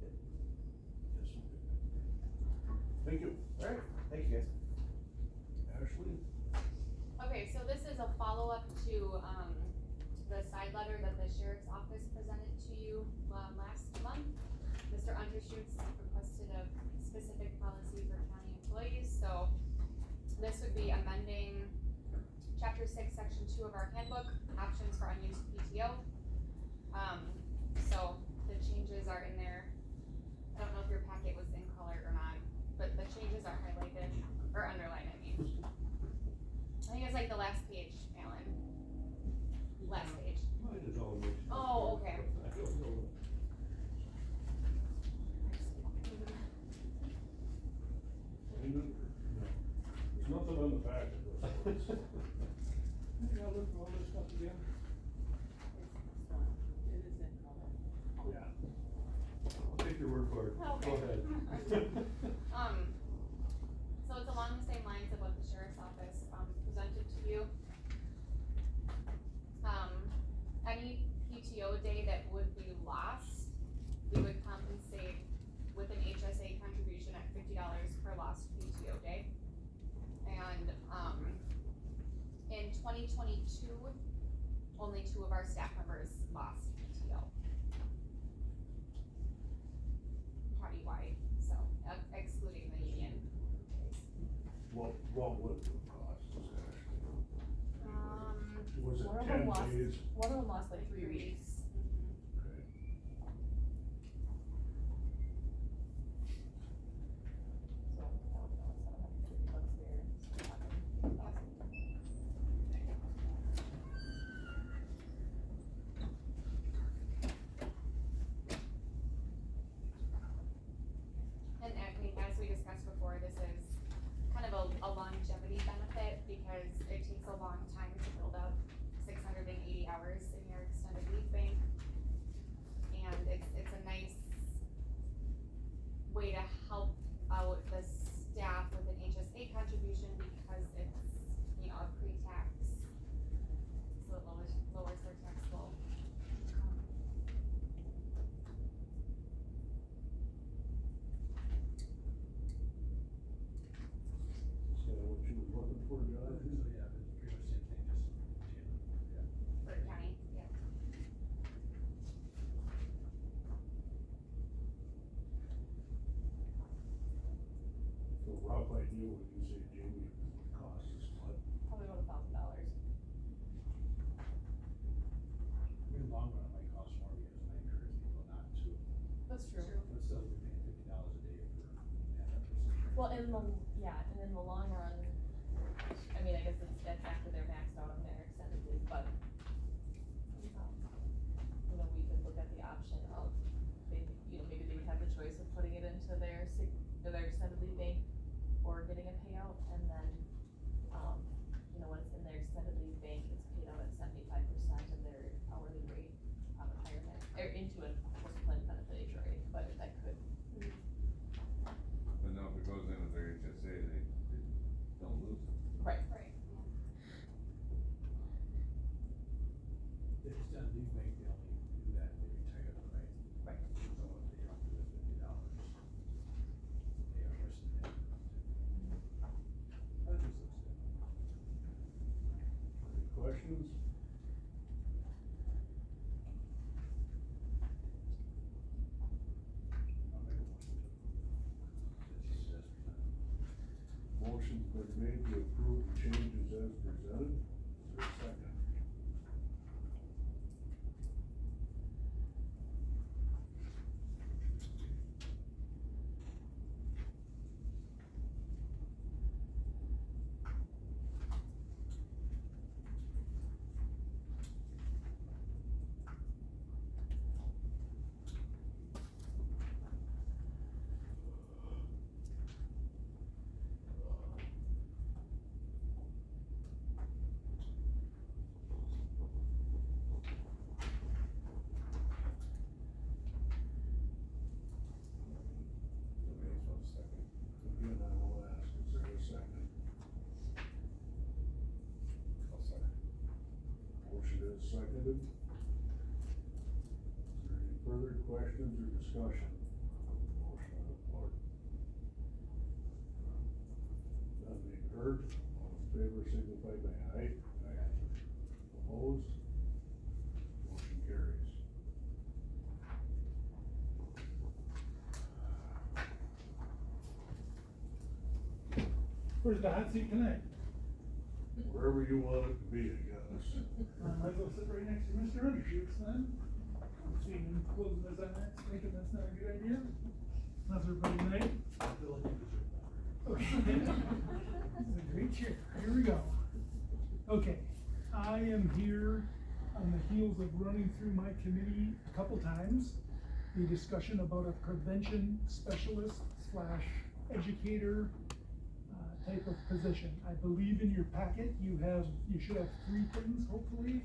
Yes. Thank you. Alright, thank you guys. Ashley? Okay, so this is a follow-up to, the side letter that the sheriff's office presented to you, last month. Mr. Unterschutz requested a specific policy for county employees, so this would be amending chapter 6, section 2 of our handbook, options for unused PTO. So the changes are in there. I don't know if your packet was in color or not, but the changes are highlighted, or underlined, I mean. I think it's like the last page, Alan. Last page. Mine is all mixed. Oh, okay. I don't know. There's nothing on the back of this. Yeah, look for all this stuff again. It is in color. Yeah. I'll take your word for it. Okay. Go ahead. So it's along the same lines of what the sheriff's office, presented to you. Any PTO day that would be lost, we would compensate with an HSA contribution at $50 per lost PTO day. And twenty twenty-two, only 2 of our staff members lost PTO. Countywide, so, excluding the union. What would it cost us actually? Was it One of 10 them lost, days? one of them lost like 3 weeks. Okay. So, that would be $750 there. And I mean, as we discussed before, this is kind of a longevity benefit because it takes a long time to build up 680 hours in your extended leave bank. And it's a nice way to help out the staff with an HSA contribution because it's, you know, a pre-tax. So it lowers their taxable income. Is that what you were looking for, John? So, yeah, it's pretty much the same thing, just, yeah. For county, yeah. So rough idea, when you say Jamie, cost us what? Probably about $1,000. I mean, long run, it might cost more because I encourage people not to, That's true. but still, you're paying $50 a day for that position. Well, in the, yeah, and in the long run, I mean, I guess that's after they're maxed out on their extended leave, but, you know, we could look at the option of, maybe, you know, maybe they would have the choice of putting it into their or their extended leave bank or getting a payout, and then, you know, when it's in their extended leave bank, it's paid out at 75% of their hourly rate on retirement, or into a post-employment benefit HRA, but that could, But no, if it goes into their HSA, they don't lose it. right. Right. The extended leave bank, they only do that if they retire, right? Right. So if they don't do the $50, they are worse than that. That just looks good. Any questions? I'll make a motion to change this. Motion's been made to approve the changes as presented. Is there a second? Somebody's one second. Again, I will ask, is there a second? I'll second. Motion is seconded. Is there any further questions or discussion? Motion on the floor. None being heard, all in favor signify by aye. Aye. Opposed? Motion carries. Where's the hot seat tonight? Wherever you want it to be, I guess. Might as well sit right next to Mr. Undershoots then. Seeing him closing his eyes, thinking that's not a good idea. How's everybody tonight? I feel like you deserve that. Okay. This is a great chair. Here we go. Okay, I am here on the heels of running through my committee a couple times. The discussion about a prevention specialist / educator type of position. I believe in your packet, you should have 3 things, hopefully.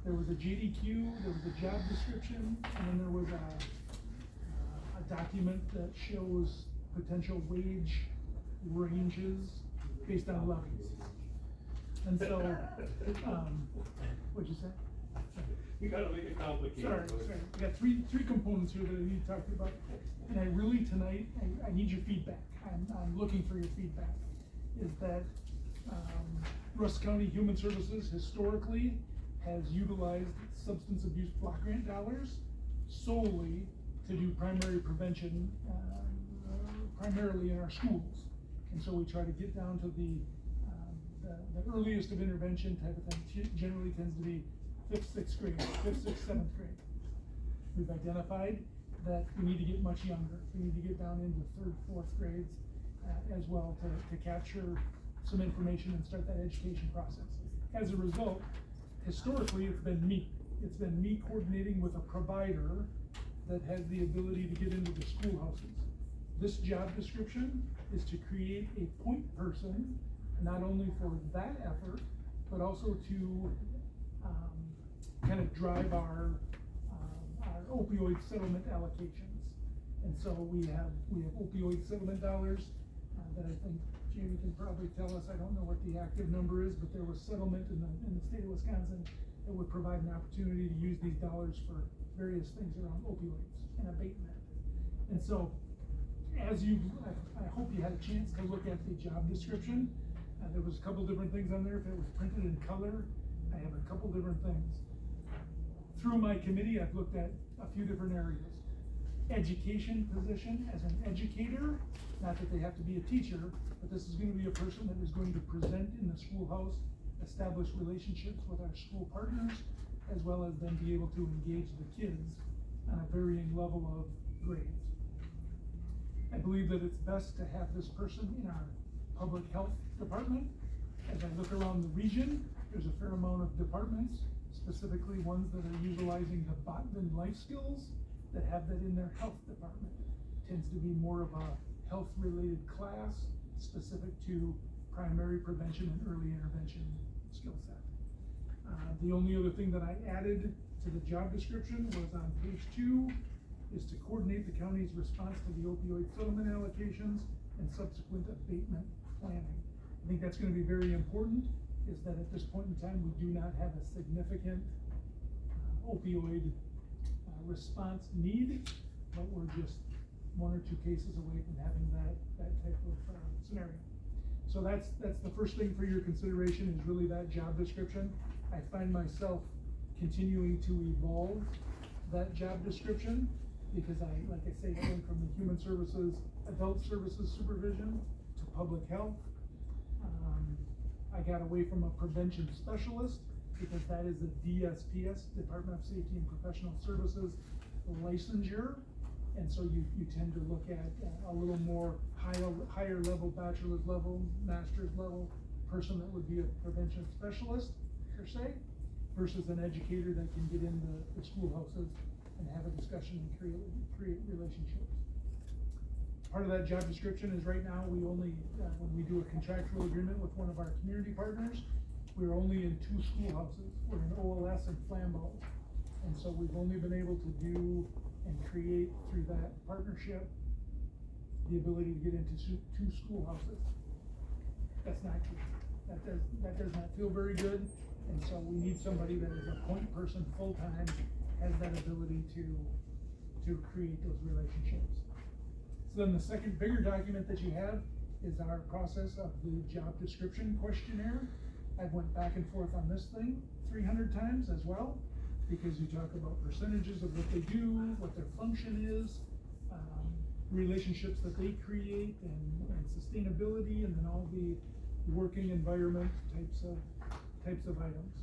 There was a JDQ, there was a job description, and then there was a document that shows potential wage ranges based on levies. And so, what'd you say? You gotta make it complicated. Sorry, we got three components here that I need to talk to you about. And I really, tonight, I need your feedback. I'm looking for your feedback. Is that, Rusk County Human Services historically has utilized substance abuse block grant dollars solely to do primary prevention, primarily in our schools. And so we try to get down to the earliest of intervention type of thing, generally tends to be 5th, 6th grade, 5th, 6th, 7th grade. We've identified that we need to get much younger. We need to get down into 3rd, 4th grades as well to capture some information and start that education process. As a result, historically, it's been me. It's been me coordinating with a provider that has the ability to get into the schoolhouses. This job description is to create a point person, not only for that effort, but also to kind of drive our opioid settlement allocations. And so we have opioid settlement dollars that I think Jamie can probably tell us. I don't know what the active number is, but there was settlement in the state of Wisconsin that would provide an opportunity to use these dollars for various things around opioids and abatement. And so, I hope you had a chance to look at the job description. There was a couple different things on there. If it was printed in color, I have a couple different things. Through my committee, I've looked at a few different areas. Education position as an educator, not that they have to be a teacher, but this is going to be a person that is going to present in the schoolhouse, establish relationships with our school partners, as well as then be able to engage the kids on a varying level of grades. I believe that it's best to have this person in our public health department. As I look around the region, there's a fair amount of departments, specifically ones that are utilizing the Botman life skills that have that in their health department. Tends to be more of a health-related class specific to primary prevention and early intervention skill set. The only other thing that I added to the job description was on page 2 is to coordinate the county's response to the opioid settlement allocations and subsequent abatement planning. I think that's going to be very important, is that at this point in time we do not have a significant opioid response need, but we're just 1 or 2 cases away from having that type of scenario. So that's the first thing for your consideration, is really that job description. I find myself continuing to evolve that job description because like I say, I went from the human services, adult services supervision to public health. I got away from a prevention specialist because that is a DSPS, Department of Safety and Professional Services licensure. And so you tend to look at a little more higher level, bachelor's level, master's level person that would be a prevention specialist per se, versus an educator that can get into the schoolhouses and have a discussion and create relationships. Part of that job description is right now we only, when we do a contractual agreement with one of our community partners, we're only in 2 schoolhouses. We're in OLS and Flambeau. And so we've only been able to do and create through that partnership the ability to get into 2 schoolhouses. That's not good. That does not feel very good. And so we need somebody that is a point person full-time, has that ability to create those relationships. So then the second bigger document that you have is our process of the job description questionnaire. I've went back and forth on this thing 300 times as well, because you talk about percentages of what they do, what their function is, relationships that they create, and sustainability, and then all the working environment types of items.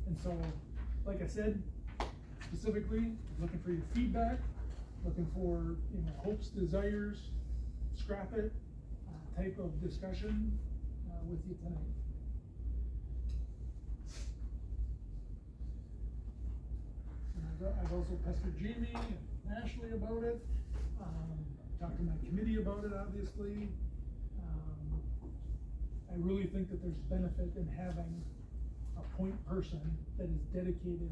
And so, like I said, specifically looking for your feedback, looking for hopes, desires, scrap it type of discussion with you tonight. I've also pestered Jamie and Ashley about it, talked to my committee about it, obviously. I really think that there's benefit in having a point person that is dedicated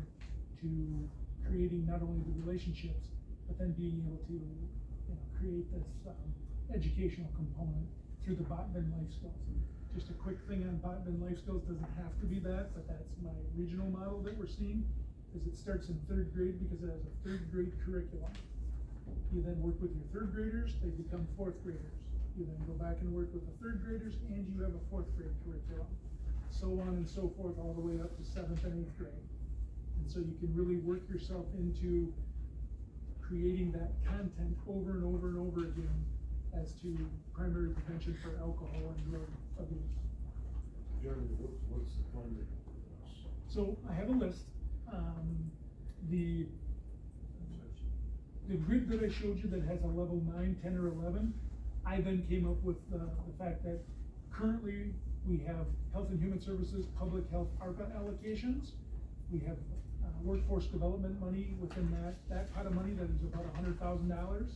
to creating not only the relationships, but then being able to create this educational component through the Botman life skills. Just a quick thing on Botman life skills, doesn't have to be that, but that's my regional model that we're seeing. Is it starts in 3rd grade because it has a 3rd grade curriculum. You then work with your 3rd graders, they become 4th graders. You then go back and work with the 3rd graders, and you have a 4th grade curriculum. so on and so forth, all the way up to 7th and 8th grade. And so you can really work yourself into creating that content over and over and over again as to primary prevention for alcohol and drug abuse. Jeremy, what's the funding? So I have a list. The grid that I showed you that has a level 9, 10, or 11, I then came up with the fact that currently we have Health and Human Services, Public Health ARPA allocations. We have workforce development money within that pot of money that is about $100,000.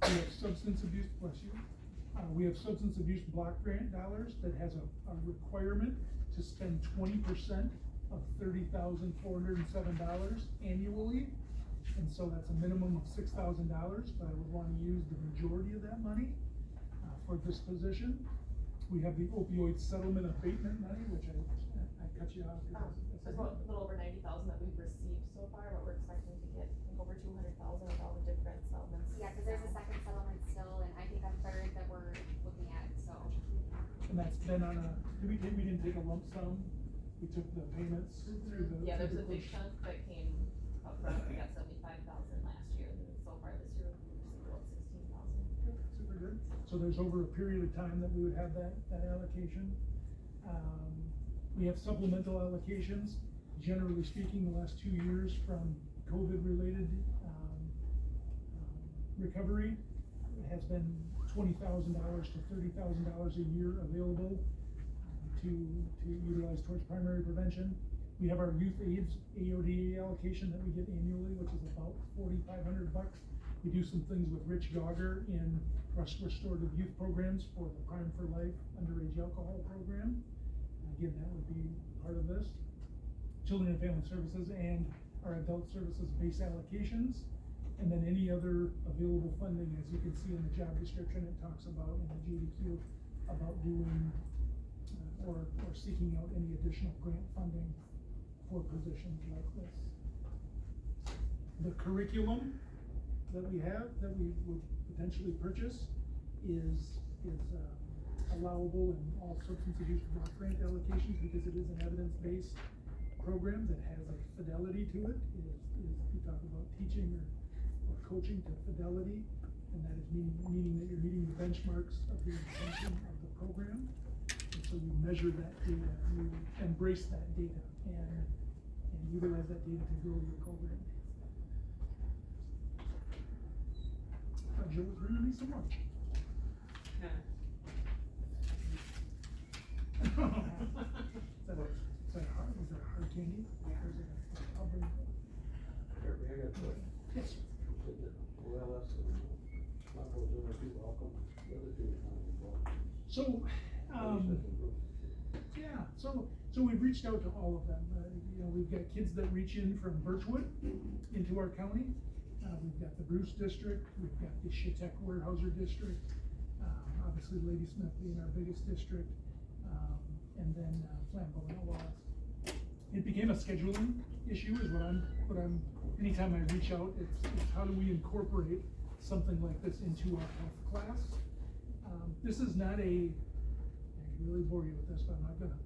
We have substance abuse, bless you. We have substance abuse block grant dollars that has a requirement to spend 20% of $30,407 annually. And so that's a minimum of $6,000, but I would want to use the majority of that money for this position. We have the opioid settlement abatement money, which I cut you off. There's about a little over 90,000 that we've received so far, but we're expecting to get, I think, over 200,000 with all the different settlements. Yeah, cause there's a second settlement still, and I think a third that we're looking at, so. And that's been on a, we didn't take a lump sum, we took the payments through the. Yeah, there's through a the big push. chunk that came up front. We got 75,000 last year, and so far this year we've received about 16,000. Super good. So there's over a period of time that we would have that allocation. We have supplemental allocations. Generally speaking, the last 2 years from COVID-related recovery has been $20,000 to $30,000 a year available to utilize towards primary prevention. We have our youth AIDS AODA allocation that we get annually, which is about $4,500. We do some things with Rich Gogger in Rusk restorative youth programs for the Prime for Life underage alcohol program. Again, that would be part of this. Children and Family Services and our adult services base allocations. And then any other available funding, as you can see in the job description, it talks about in the JDQ about doing or seeking out any additional grant funding for positions like this. The curriculum that we have, that we would potentially purchase is allowable in all substance abuse block grant allocations because it is an evidence-based program that has a fidelity to it. We talk about teaching or coaching to fidelity, and that is meaning that you're meeting the benchmarks of the intention of the program. And so you measure that data, you embrace that data, and utilize that data to grow your program. Joe was bringing me some lunch. Is that hard candy? I'll bring it. Jeremy, I got a question. Yes. You said that OLS and Marco's only two welcome, the other two are not involved. So, yeah, so we've reached out to all of them. We've got kids that reach in from Birchwood into our county. We've got the Bruce district, we've got the Shitek Weyerhaeuser district, obviously Ladysmith being our biggest district, and then Flambeau and Owasso. It became a scheduling issue is what I'm, anytime I reach out, it's how do we incorporate something like this into our health class? This is not I can really bore you with this, but I'm not gonna.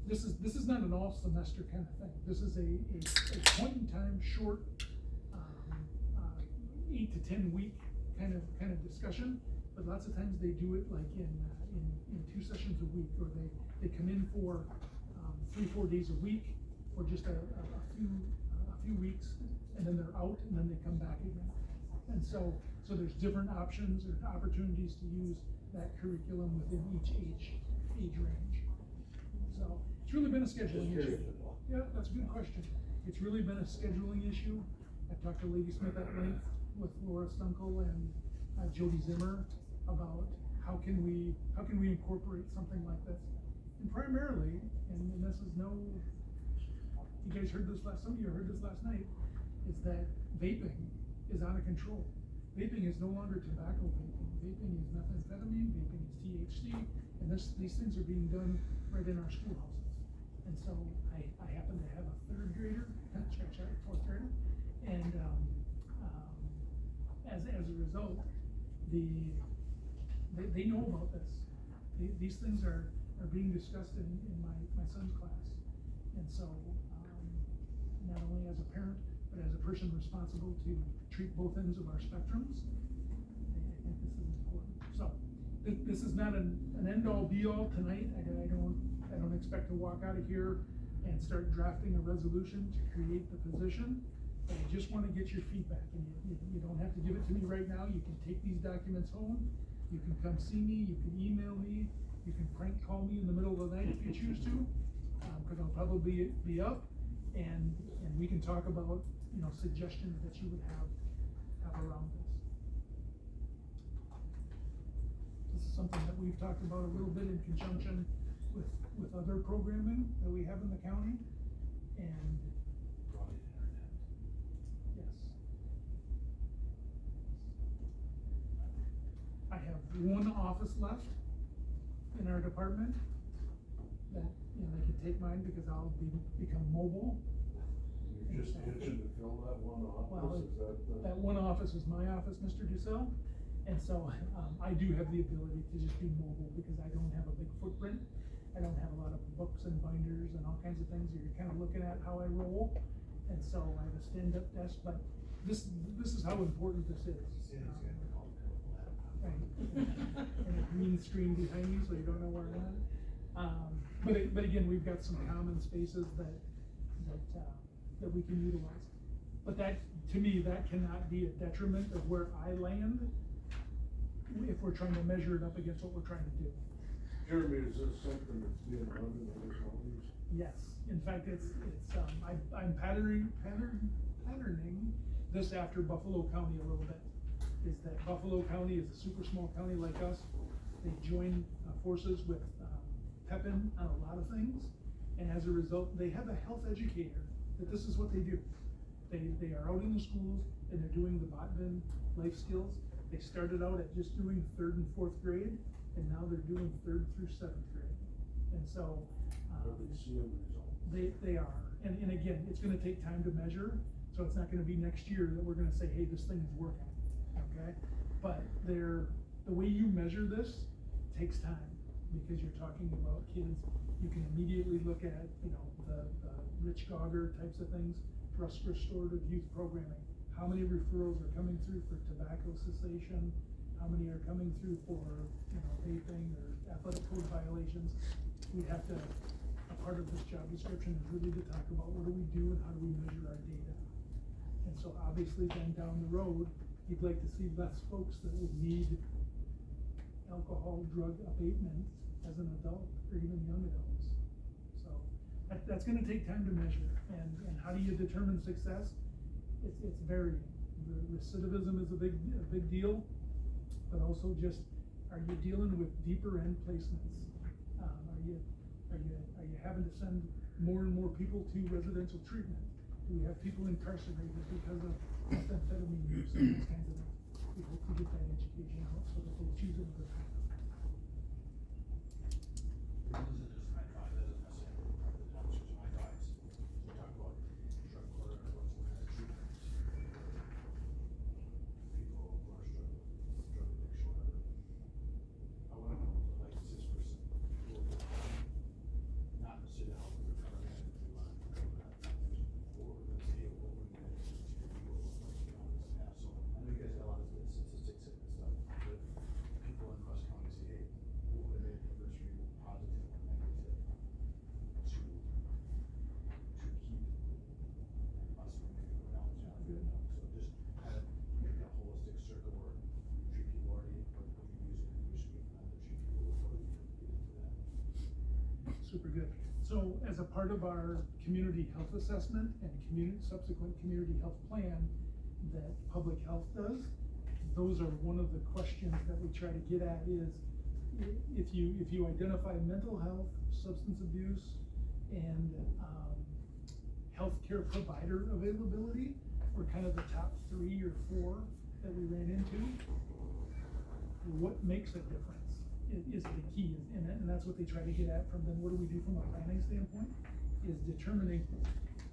This is not an all semester kind of thing. This is a point in time, short, 8 to 10 week kind of discussion. But lots of times they do it like in 2 sessions a week, or they come in for 3-4 days a week for just a few weeks, and then they're out, and then they come back again. And so there's different options or opportunities to use that curriculum within each age range. So it's really been a scheduling issue. Yeah, that's a good question. It's really been a scheduling issue. I talked to Ladysmith at length with Laura Stunkel and Jody Zimmer about how can we incorporate something like this. And primarily, and this is you guys heard this some of you heard this last night, is that vaping is out of control. Vaping is no longer tobacco vaping. Vaping is methamphetamine, vaping is THC, and these things are being done right in our schoolhouses. And so I happen to have a 3rd grader, scratch that, 4th grader, and as a result, they know about this. These things are are being discussed in my son's class. And so, not only as a parent, but as a person responsible to treat both ends of our spectrums, I think this is important. So, this is not an end-all be-all tonight. I don't expect to walk out of here and start drafting a resolution to create the position. But I just wanna get your feedback, and you don't have to give it to me right now. You can take these documents home, you can come see me, you can email me, you can prank call me in the middle of the night if you choose to, cause I'll probably be up, and we can talk about, suggestions that you would have around this. This is something that we've talked about a little bit in conjunction with other programming that we have in the county, and yes. I have one office left in our department that, they can take mine because I'll become mobile. You're just itching to fill that one Well, office, is that the? that one office is my office, Mr. Ducell, and so, I do have the ability to just be mobile because I don't have a big footprint. I don't have a lot of books and binders and all kinds of things that you're kind of looking at how I roll, and so I have a stand-up desk, but this is how important this is. Right. And a green screen behind me, so you don't know where I'm at. But again, we've got some common spaces that we can utilize. But that, to me, that cannot be a detriment of where I land if we're trying to measure it up against what we're trying to do. Jeremy, is this something that's being run in other counties? Yes, in fact, I'm patterning this after Buffalo County a little bit. Is that Buffalo County is a super small county like us. They join forces with Pepin on a lot of things, and as a result, they have a health educator that this is what they do. They are out in the schools and they're doing the Botman life skills. They started out at just doing 3rd and 4th grade, and now they're doing 3rd through 7th grade. And so they are, and again, it's going to take time to measure. So it's not going to be next year that we're going to say, hey, this thing is working. Okay, but the way you measure this takes time, because you're talking about kids. You can immediately look at, the Rich Gauger types of things, Rusk restorative youth programming. How many referrals are coming through for tobacco cessation? How many are coming through for, vaping or athletic code violations? We have to, a part of this job description is really to talk about what do we do and how do we measure our data. And so obviously then down the road, you'd like to see less folks that would need alcohol, drug abatement as an adult or even young adults. So that's gonna take time to measure. And how do you determine success? It's varying. Recidivism is a big deal, but also just, are you dealing with deeper end placements? Are you having to send more and more people to residential treatment? Do we have people incarcerated because of methamphetamine use and these kinds of things? We hope to get that education out so that they choose it as a path. Super good. So as a part of our community health assessment and subsequent community health plan that public health does, those are one of the questions that we try to get at is, if you identify mental health, substance abuse, and healthcare provider availability were kind of the top 3 or 4 that we ran into. What makes a difference is the key, and that's what they try to get at from them. What do we do from a planning standpoint? Is determining,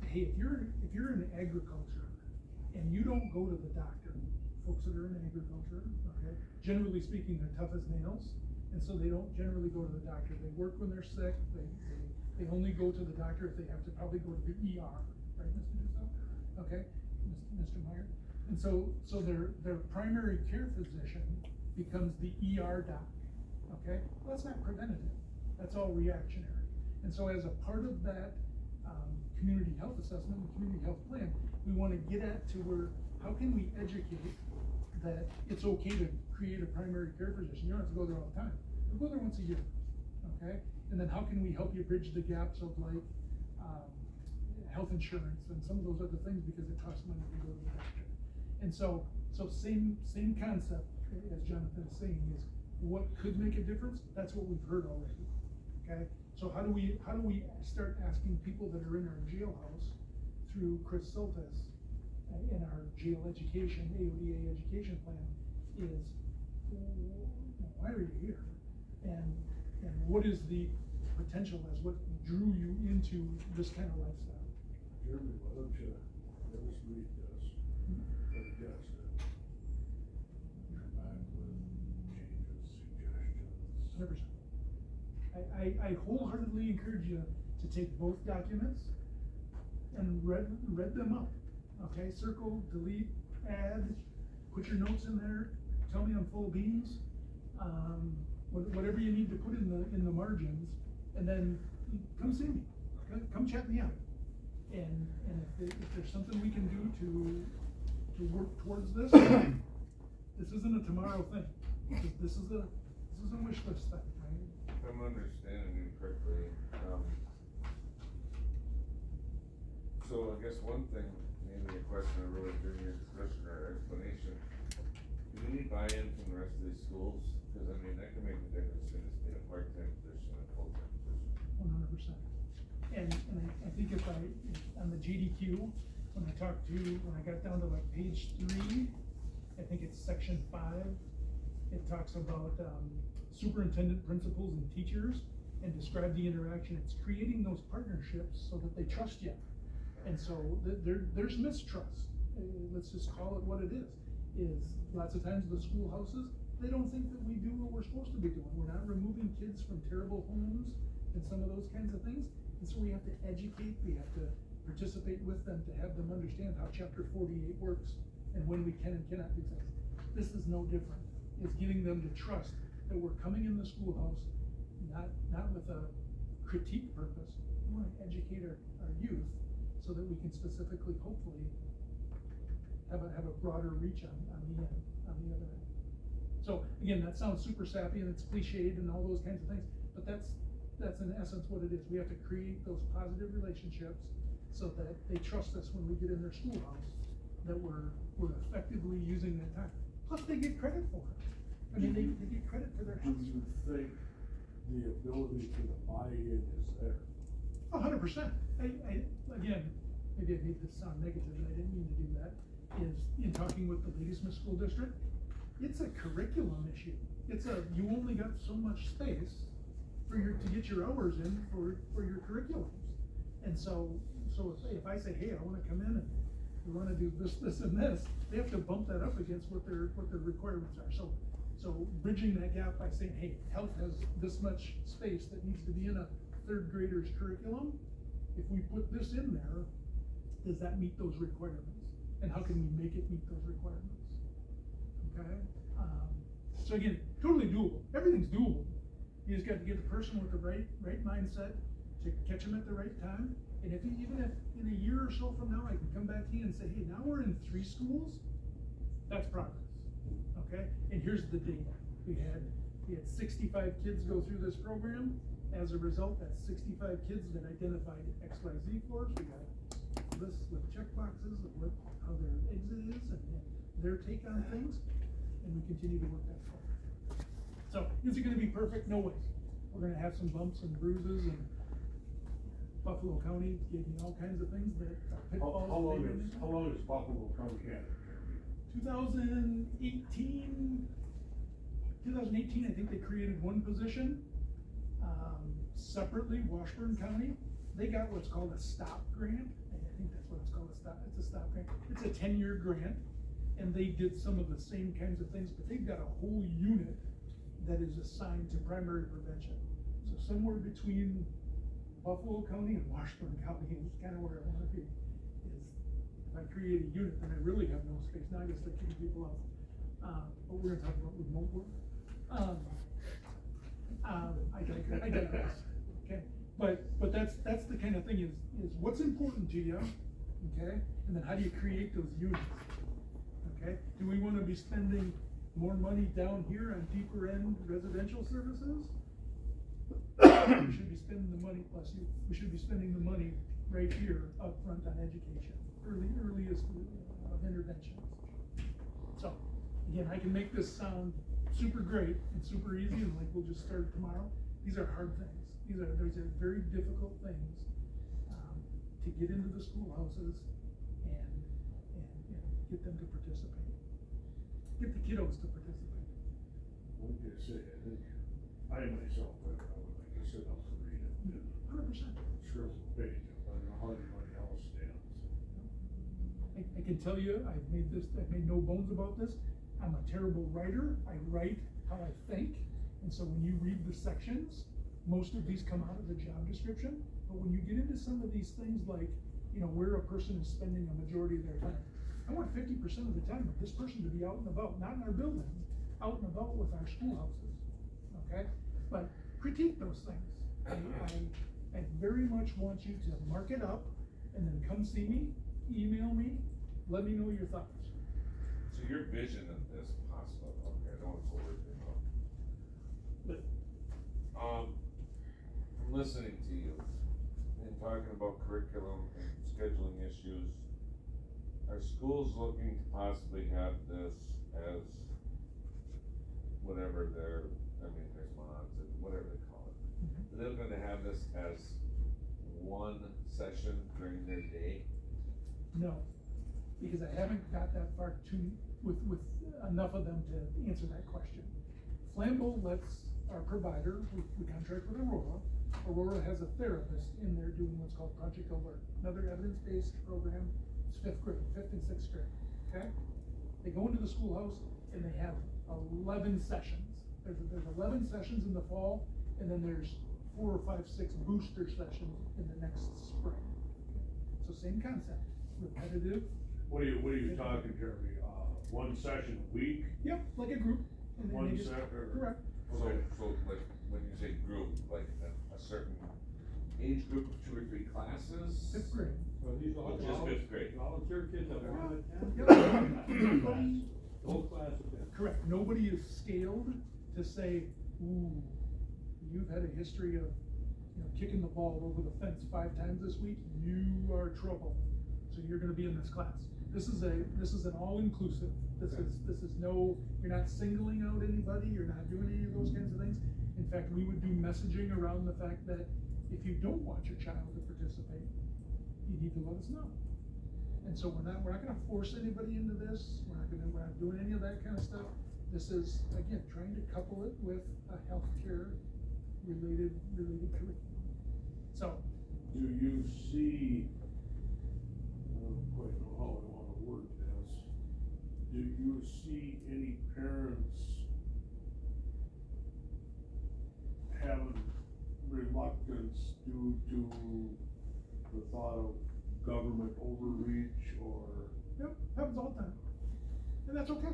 hey, if you're in agriculture and you don't go to the doctor, folks that are in agriculture, okay, generally speaking, they're tough as nails, and so they don't generally go to the doctor. They work when they're sick, they only go to the doctor if they have to probably go to the ER, right, Mr. Dusso? Okay, Mr. Meyer? And so their primary care physician becomes the ER doc, okay? Well, that's not preventative, that's all reactionary. And so as a part of that, community health assessment and community health plan, we wanna get at to where, how can we educate that it's okay to create a primary care physician? You don't have to go there all the time, you go there once a year, okay? And then how can we help you bridge the gaps of like, health insurance and some of those other things, because it costs money to go to the doctor. And so same concept as Jonathan is saying is, what could make a difference? That's what we've heard already, okay? So how do we start asking people that are in our jailhouse through Chris Soltis in our jail education, AODA education plan, is why are you here? And what is the potential as what drew you into this kind of lifestyle? Jeremy, why don't you let us read this, let it guess it. Come back with changes, suggestions. 100%. I wholeheartedly encourage you to take both documents and read them up, okay? Circle, delete, add, put your notes in there, tell me I'm full of beans, whatever you need to put in the margins, and then come see me, come chat me out. And if there's something we can do to work towards this, this isn't a tomorrow thing. This is a wish list thing, right? If I'm understanding you correctly, so I guess one thing, maybe a question I wrote during your discussion or explanation, do we need buy-in from the rest of these schools? Cause I mean, that can make a difference in this being a part-time position and a full-time position. 100%. And I think if on the GDQ, when I got down to like page 3, I think it's section 5, it talks about, superintendent, principals, and teachers, and describe the interaction. It's creating those partnerships so that they trust you. And so there's mistrust. Let's just call it what it is lots of times the schoolhouses, they don't think that we do what we're supposed to be doing. We're not removing kids from terrible homes and some of those kinds of things. And so we have to educate, we have to participate with them to have them understand how chapter 48 works and when we can and cannot do things. This is no different. It's getting them to trust that we're coming in the schoolhouse, not with a critique purpose. We want to educate our youth so that we can specifically, hopefully, have a broader reach on the other end. So again, that sounds super sappy and it's cliched and all those kinds of things, but that's in essence what it is. We have to create those positive relationships so that they trust us when we get in their schoolhouse, that we're effectively using that time. Plus they get credit for it. I mean, they get credit for their Do house. you think the ability to the buy-in is there? 100%. Again, maybe I made this sound negative and I didn't mean to do that, is in talking with the Ladysmith School District, it's a curriculum issue. You only got so much space to get your hours in for your curriculums. And so if I say, hey, I wanna come in and we wanna do this, and this, they have to bump that up against what their requirements are. So bridging that gap by saying, hey, health has this much space that needs to be in a third grader's curriculum. If we put this in there, does that meet those requirements? And how can we make it meet those requirements? Okay? So again, totally doable. Everything's doable. You just got to get the person with the right mindset to catch them at the right time. And even if in a year or so from now, I can come back to you and say, hey, now we're in 3 schools, that's progress. Okay? And here's the data. We had 65 kids go through this program. As a result, that's 65 kids that identified XYZ floors. We got lists with check boxes of how their exit is and their take on things, and we continue to work that forward. So, is it gonna be perfect? No way. We're gonna have some bumps and bruises, and Buffalo County gave me all kinds of things that are pitfalls. How long has Buffalo County had it, Jeremy? 2018, I think they created one position. Separately, Washburn County, they got what's called a STOP grant. I think that's what it's called, it's a STOP grant. It's a 10-year grant, and they did some of the same kinds of things, but they've got a whole unit that is assigned to primary prevention. So somewhere between Buffalo County and Washburn County is kind of where I wanna be. Is if I create a unit, then I really have no space. Now I gotta start kicking people out. But we're gonna talk about remote work. I digress. Okay, but that's the kind of thing is what's important to you, okay? And then how do you create those units? Okay, do we wanna be spending more money down here on deeper end residential services? We should be spending the money, bless you, we should be spending the money right here up front on education, earliest of interventions. So, again, I can make this sound super great and super easy and like we'll just start tomorrow. These are hard things. These are very difficult things to get into the schoolhouses and get them to participate. Get the kiddos to participate. Like I say, I think, I myself, I would like to sit up and read it. 100%. Scribble a page, I don't know how anybody else stands. I can tell you, I've made no bones about this. I'm a terrible writer. I write how I think. And so when you read the sections, most of these come out of the job description. But when you get into some of these things like, you know, where a person is spending a majority of their time, I want 50% of the time of this person to be out and about, not in our building, out and about with our schoolhouses, okay? But critique those things. I very much want you to mark it up and then come see me, email me, let me know your thoughts. So your vision of this possible, okay, I don't want to forward it, but, from listening to you and talking about curriculum and scheduling issues, are schools looking to possibly have this as whatever their, there's mods and whatever they call it. They're gonna have this as one session during their day? No, because I haven't got that far with enough of them to answer that question. Flambeau lets our provider, we contract with Aurora. Aurora has a therapist in there doing what's called Project Alert, another evidence-based program. It's 5th grade, 5th and 6th grade, okay? They go into the schoolhouse and they have 11 sessions. There's 11 sessions in the fall, and then there's 4 or 5, 6 booster sessions in the next spring. So same concept, repetitive. What are you talking, Jeremy? One session a week? Yep, like a group. And then One they just- session? Correct. So like, when you say group, like a certain age group of 2 or 3 classes? 5th grade. Are these all Just 5th grade? volunteer kids that want to attend? Nobody- Whole class attend? Correct, nobody is scaled to say, ooh, you've had a history of, you know, kicking the ball over the fence 5 times this week, you are trouble, so you're gonna be in this class. This is an all-inclusive, this is no, you're not singling out anybody, you're not doing any of those kinds of things. In fact, we would do messaging around the fact that if you don't want your child to participate, you need to let us know. And so we're not gonna force anybody into this, we're not doing any of that kind of stuff. This is, again, trying to couple it with a healthcare related curriculum. So. Do you see, I don't quite know how I want to word this, do you see any parents having reluctance due to the thought of government overreach or? Yep, happens all the time. And that's okay.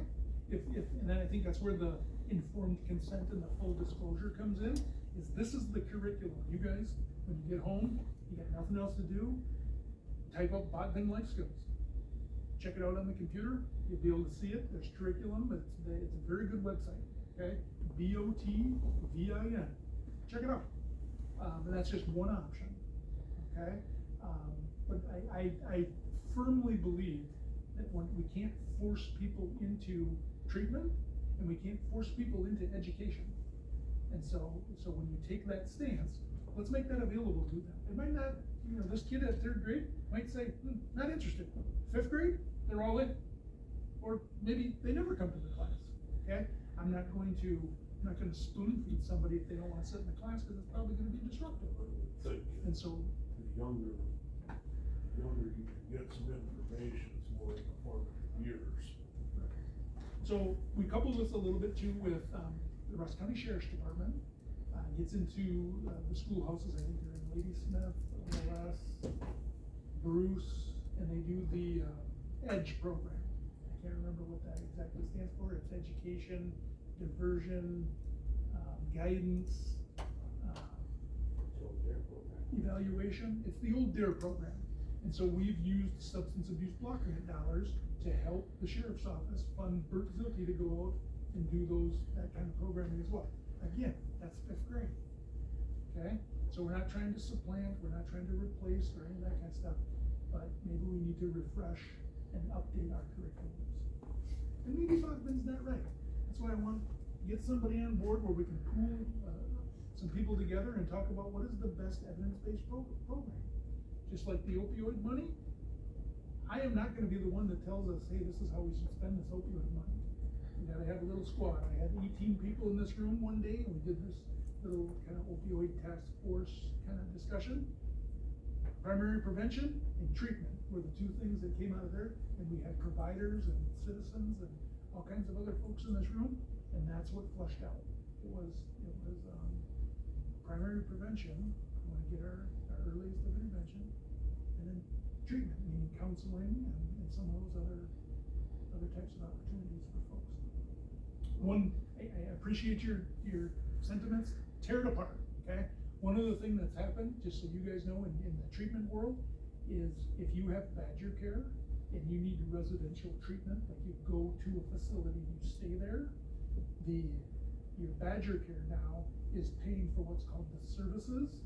And then I think that's where the informed consent and the full disclosure comes in, is this is the curriculum. You guys, when you get home, you got nothing else to do, type up Botvin life skills. Check it out on the computer, you'll be able to see it, there's curriculum, it's a very good website, okay? BOTVIN, check it out. And that's just one option, okay? But I firmly believe that when we can't force people into treatment, and we can't force people into education. And so when you take that stance, let's make that available to them. It might not, you know, this kid at 3rd grade might say, not interested. 5th grade, they're all in. Or maybe they never come to the class, okay? I'm not gonna spoon feed somebody if they don't wanna sit in the class, because it's probably gonna be disruptive. And so. The younger you can get some information, it's more in the formative years. So we couple this a little bit too with the Rusk County Sheriff's Department, gets into, the schoolhouses, I think they're in Ladysmith, OLS, Bruce, and they do the, EDGE program. I can't remember what that exactly stands for, it's education, diversion, guidance, evaluation, it's the old DARE program. And so we've used substance abuse block grant dollars to help the sheriff's office fund Bert Zilke to go out and do that kind of programming as well. Again, that's 5th grade, okay? So we're not trying to supplant, we're not trying to replace or any of that kind of stuff, but maybe we need to refresh and update our curriculums. And maybe Bogman's not right. That's why I want to get somebody on board where we can pool, some people together and talk about what is the best evidence-based program. Just like the opioid money, I am not gonna be the one that tells us, hey, this is how we should spend this opioid money. We gotta have a little squad. I had 18 people in this room one day, and we did this little kind of opioid task force kind of discussion. Primary prevention and treatment were the two things that came out of there, and we had providers and citizens and all kinds of other folks in this room, and that's what flushed out. It was primary prevention, we wanna get our earliest of intervention, and then treatment, meaning counseling and some of those other types of opportunities for folks. I appreciate your sentiments, tear it apart, okay? One other thing that's happened, just so you guys know, in the treatment world, is if you have Badger care and you need residential treatment, like you go to a facility, you stay there, your Badger care now is paying for what's called the services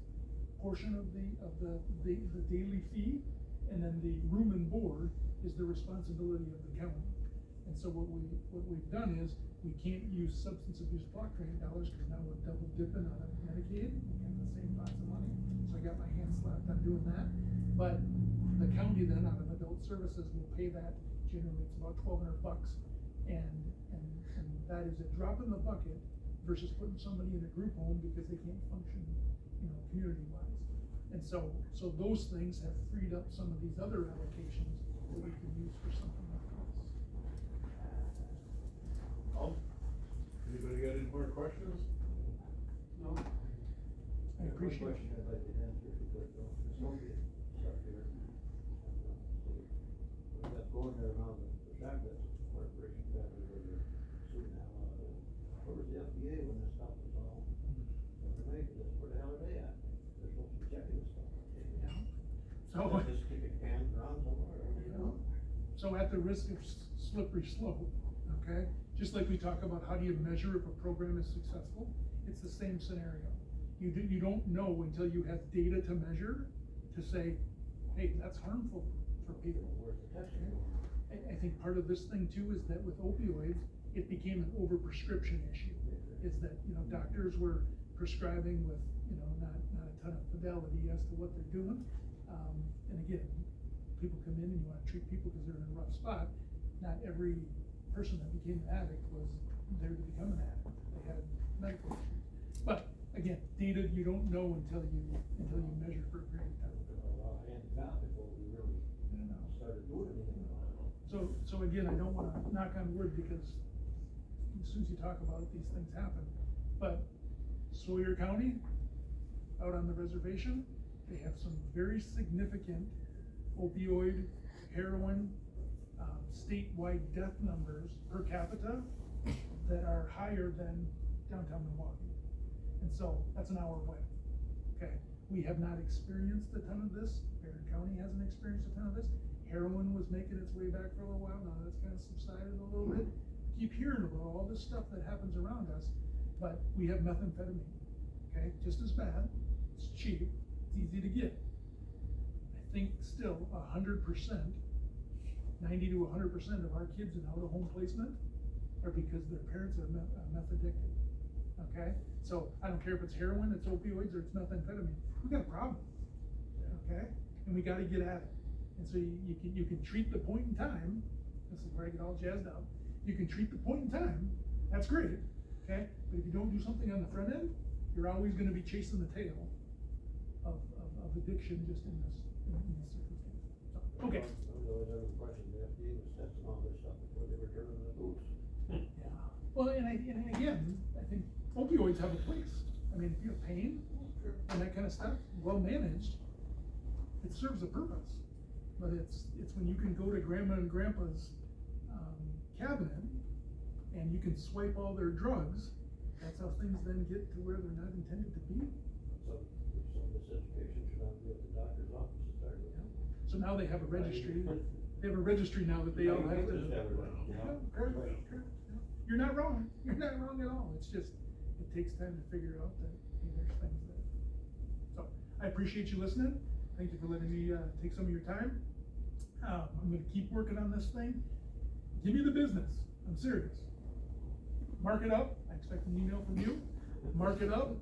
portion of the daily fee, and then the room and board is the responsibility of the county. And so what we've done is, we can't use substance abuse block grant dollars, because now we're double dipping on Medicaid, and the same pots of money, so I got my hands slapped on doing that. But the county then, out of adult services, will pay that, generally it's about $1,200, and that is a drop in the bucket versus putting somebody in a group home because they can't function, community-wise. And so those things have freed up some of these other allocations that we can use for something like this. Anybody got any more questions? No. I appreciate Question I'd like to answer if you could, though, there's no good stuff here. We got going there around the Shackles Corporation family where they're suing now, where was the FDA when this stuff was all, when they're making this, where the hell are they at? They're supposed to be checking this stuff. So, Just kicking cans around somewhere, what are you doing? so at the risk of slippery slope, okay, just like we talk about how do you measure if a program is successful, it's the same scenario. You don't know until you have data to measure to say, hey, that's harmful for people. Where's the testing? I think part of this thing too is that with opioids, it became an overprescription issue. Is that, doctors were prescribing with, not a ton of fidelity as to what they're doing. And again, people come in and you wanna treat people because they're in a rough spot. Not every person that became an addict was there to become an addict. They had medical issues. But again, data you don't know until you measure for a period of time. Before we really started doing anything about it. So again, I don't wanna knock on wood because as soon as you talk about it, these things happen. But Sawyer County, out on the reservation, they have some very significant opioid, heroin, statewide death numbers per capita that are higher than downtown Milwaukee. And so that's an hour away, okay? We have not experienced a ton of this. Barron County hasn't experienced a ton of this. Heroin was making its way back for a little while, now that's kind of subsided a little bit. Keep hearing about all this stuff that happens around us, but we have methamphetamine, okay? Just as bad, it's cheap, it's easy to get. I think still 100%, 90 to 100% of our kids in out-of-home placement are because their parents are meth addicted, okay? So I don't care if it's heroin, it's opioids, or it's methamphetamine, we got a problem, okay? And we gotta get at it. And so you can treat the point in time, this is where I get all jazzed up, you can treat the point in time, that's great, okay? But if you don't do something on the front end, you're always gonna be chasing the tail of addiction just in this circumstance. So, okay. There was another question, the FDA was testing all this stuff before they were turning the boots. Yeah. Well, and again, I think opioids have a place. I mean, if you have pain and that kind of stuff, well managed, it serves a purpose. But it's when you can go to grandma and grandpa's, cabinet and you can swipe all their drugs, that's how things then get to where they're not intended to be. So this education should not be at the doctor's office, is that right? So now they have a registry, they have a registry now that they all have to. Yeah. Correct. You're not wrong at all, it's just, it takes time to figure out that, hey, there's things that. So, I appreciate you listening, thank you for letting me, take some of your time. I'm gonna keep working on this thing, give me the business, I'm serious. Mark it up, I expect an email from you, mark it up,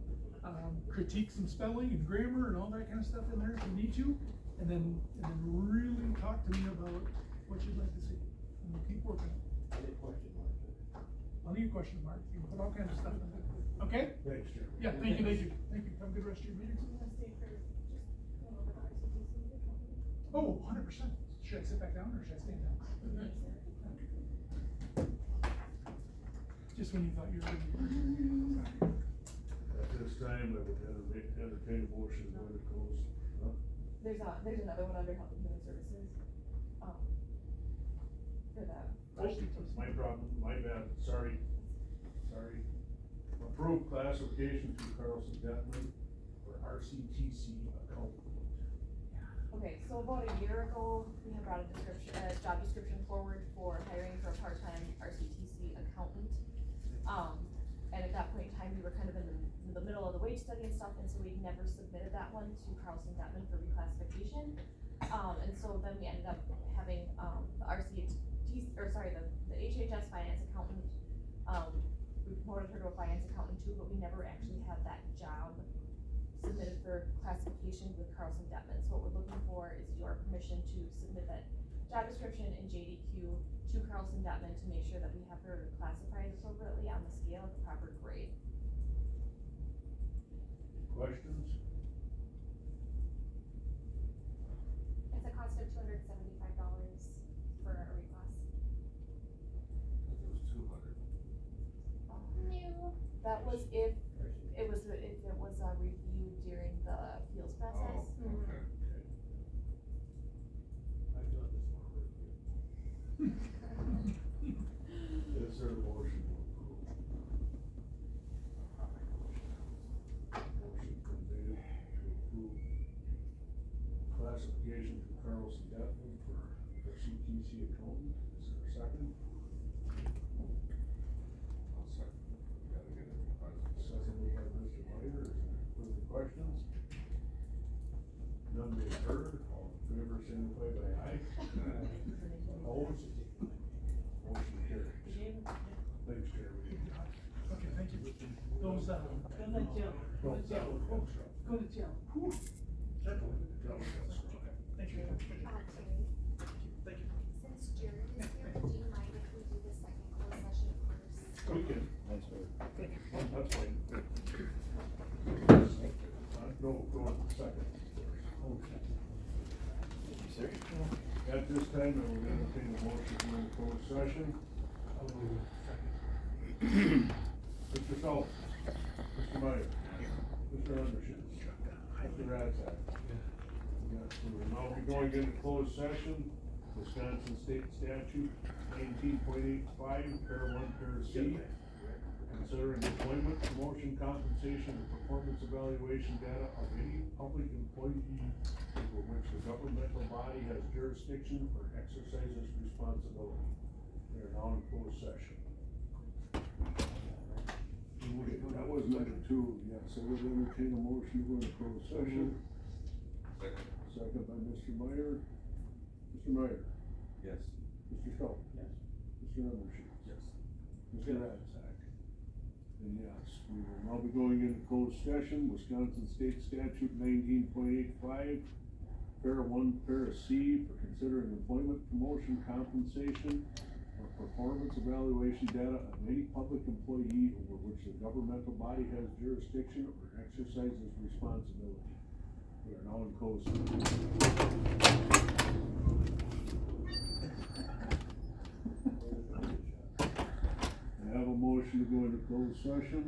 critique some spelling and grammar and all that kind of stuff in there if you need to, and then really talk to me about what you'd like to see, and we'll keep working. Any question marks? I'll need a question mark, you can put all kinds of stuff in there, okay? Thanks, Jeremy. Yeah, thank you, have a good rest of your meeting. Oh, 100%, should I sit back down or should I stand down? Just when you thought you were ready. At this time, I would entertain a motion to go into close. There's another one under Health and Human Services, for that. My problem, my bad, sorry. Approved classification to Carlson Detman for RCTC accountant. Okay, so about a year ago, we had brought a job description forward for hiring for a part-time RCTC accountant. And at that point in time, we were kind of in the middle of the wage study and stuff, and so we never submitted that one to Carlson Detman for reclassification. And so then we ended up having, the HHS finance accountant, we promoted her to a finance accountant too, but we never actually had that job submitted for classification with Carlson Detman. So what we're looking for is your permission to submit that job description in JDQ to Carlson Detman to make sure that we have her classified appropriately on the scale at the proper grade. Questions? It's a cost of $275 for a reclass. It was 200. New. That was if it was reviewed during the appeals process. Oh, okay. I feel like this one worked good. Is there a motion to approve? Motion from Dave to approve classification to Carlson Detman for CTC accountant. Is there a second? I'll second. We gotta get it. Seconded by Mr. Meyer. Is there further questions? None being heard, all in favor, signify by aye. Opposed? Motion carries. Thanks, Jeremy. Okay, thank you. Those, Go to jail. go to jail. Whew. Thank you. Thank you. Since Jared is here, do you mind if we do the second closed session first? We can. That's fine. No, go on second. Okay. Sir? At this time, I will entertain a motion to go into closed session. Mr. Sullivan. Mr. Meyer. Mr. Undershoot. Mr. Radzak. Yes, we will now be going into closed session, Wisconsin State Statute 19.85, Pair 1, Pair C. Considering employment, promotion, compensation, and performance evaluation data of any public employee over which the governmental body has jurisdiction or exercises responsibility. We are now in closed session. That was number 2, yes, I would entertain a motion to go into closed session. Second. Second by Mr. Meyer. Mr. Meyer. Yes. Mr. Schultz. Yes. Mr. Undershoot. Yes. Mr. Radzak. And yes, we will now be going into closed session, Wisconsin State Statute 19.85, Para 1, Para C, for considering employment, promotion, compensation, or performance evaluation data of any public employee over which the governmental body has jurisdiction or exercises responsibility. We are now in closed session. I have a motion to go into closed session.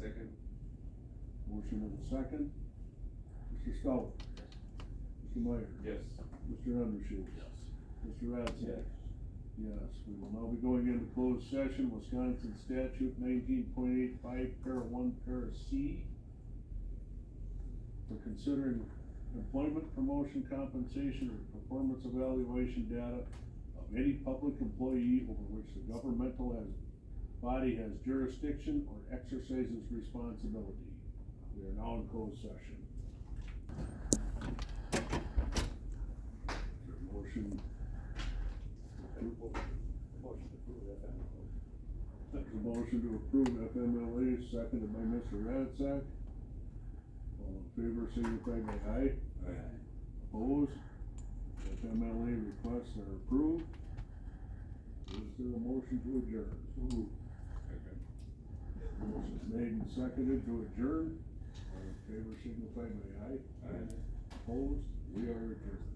Second. Motion and a second. Mr. Stout. Mr. Meyer. Yes. Mr. Undershaw. Yes. Mr. Radstack. Yes. Yes, we will now be going into closed session, Wisconsin statute 19.85, para 1, para C. For considering employment, promotion, compensation, or performance evaluation data of any public employee over which the governmental body has jurisdiction or exercises responsibility. We are now in closed session. Is there a motion? Motion to approve FMLA. There's a motion to approve FMLA, seconded by Mr. Radsack. All in favor, signify by aye. Aye. Opposed? FMLA requests are approved. Is there a motion to adjourn? Second. Motion made and seconded to adjourn. All in favor, signify by aye. Aye. Opposed? We are adjourned.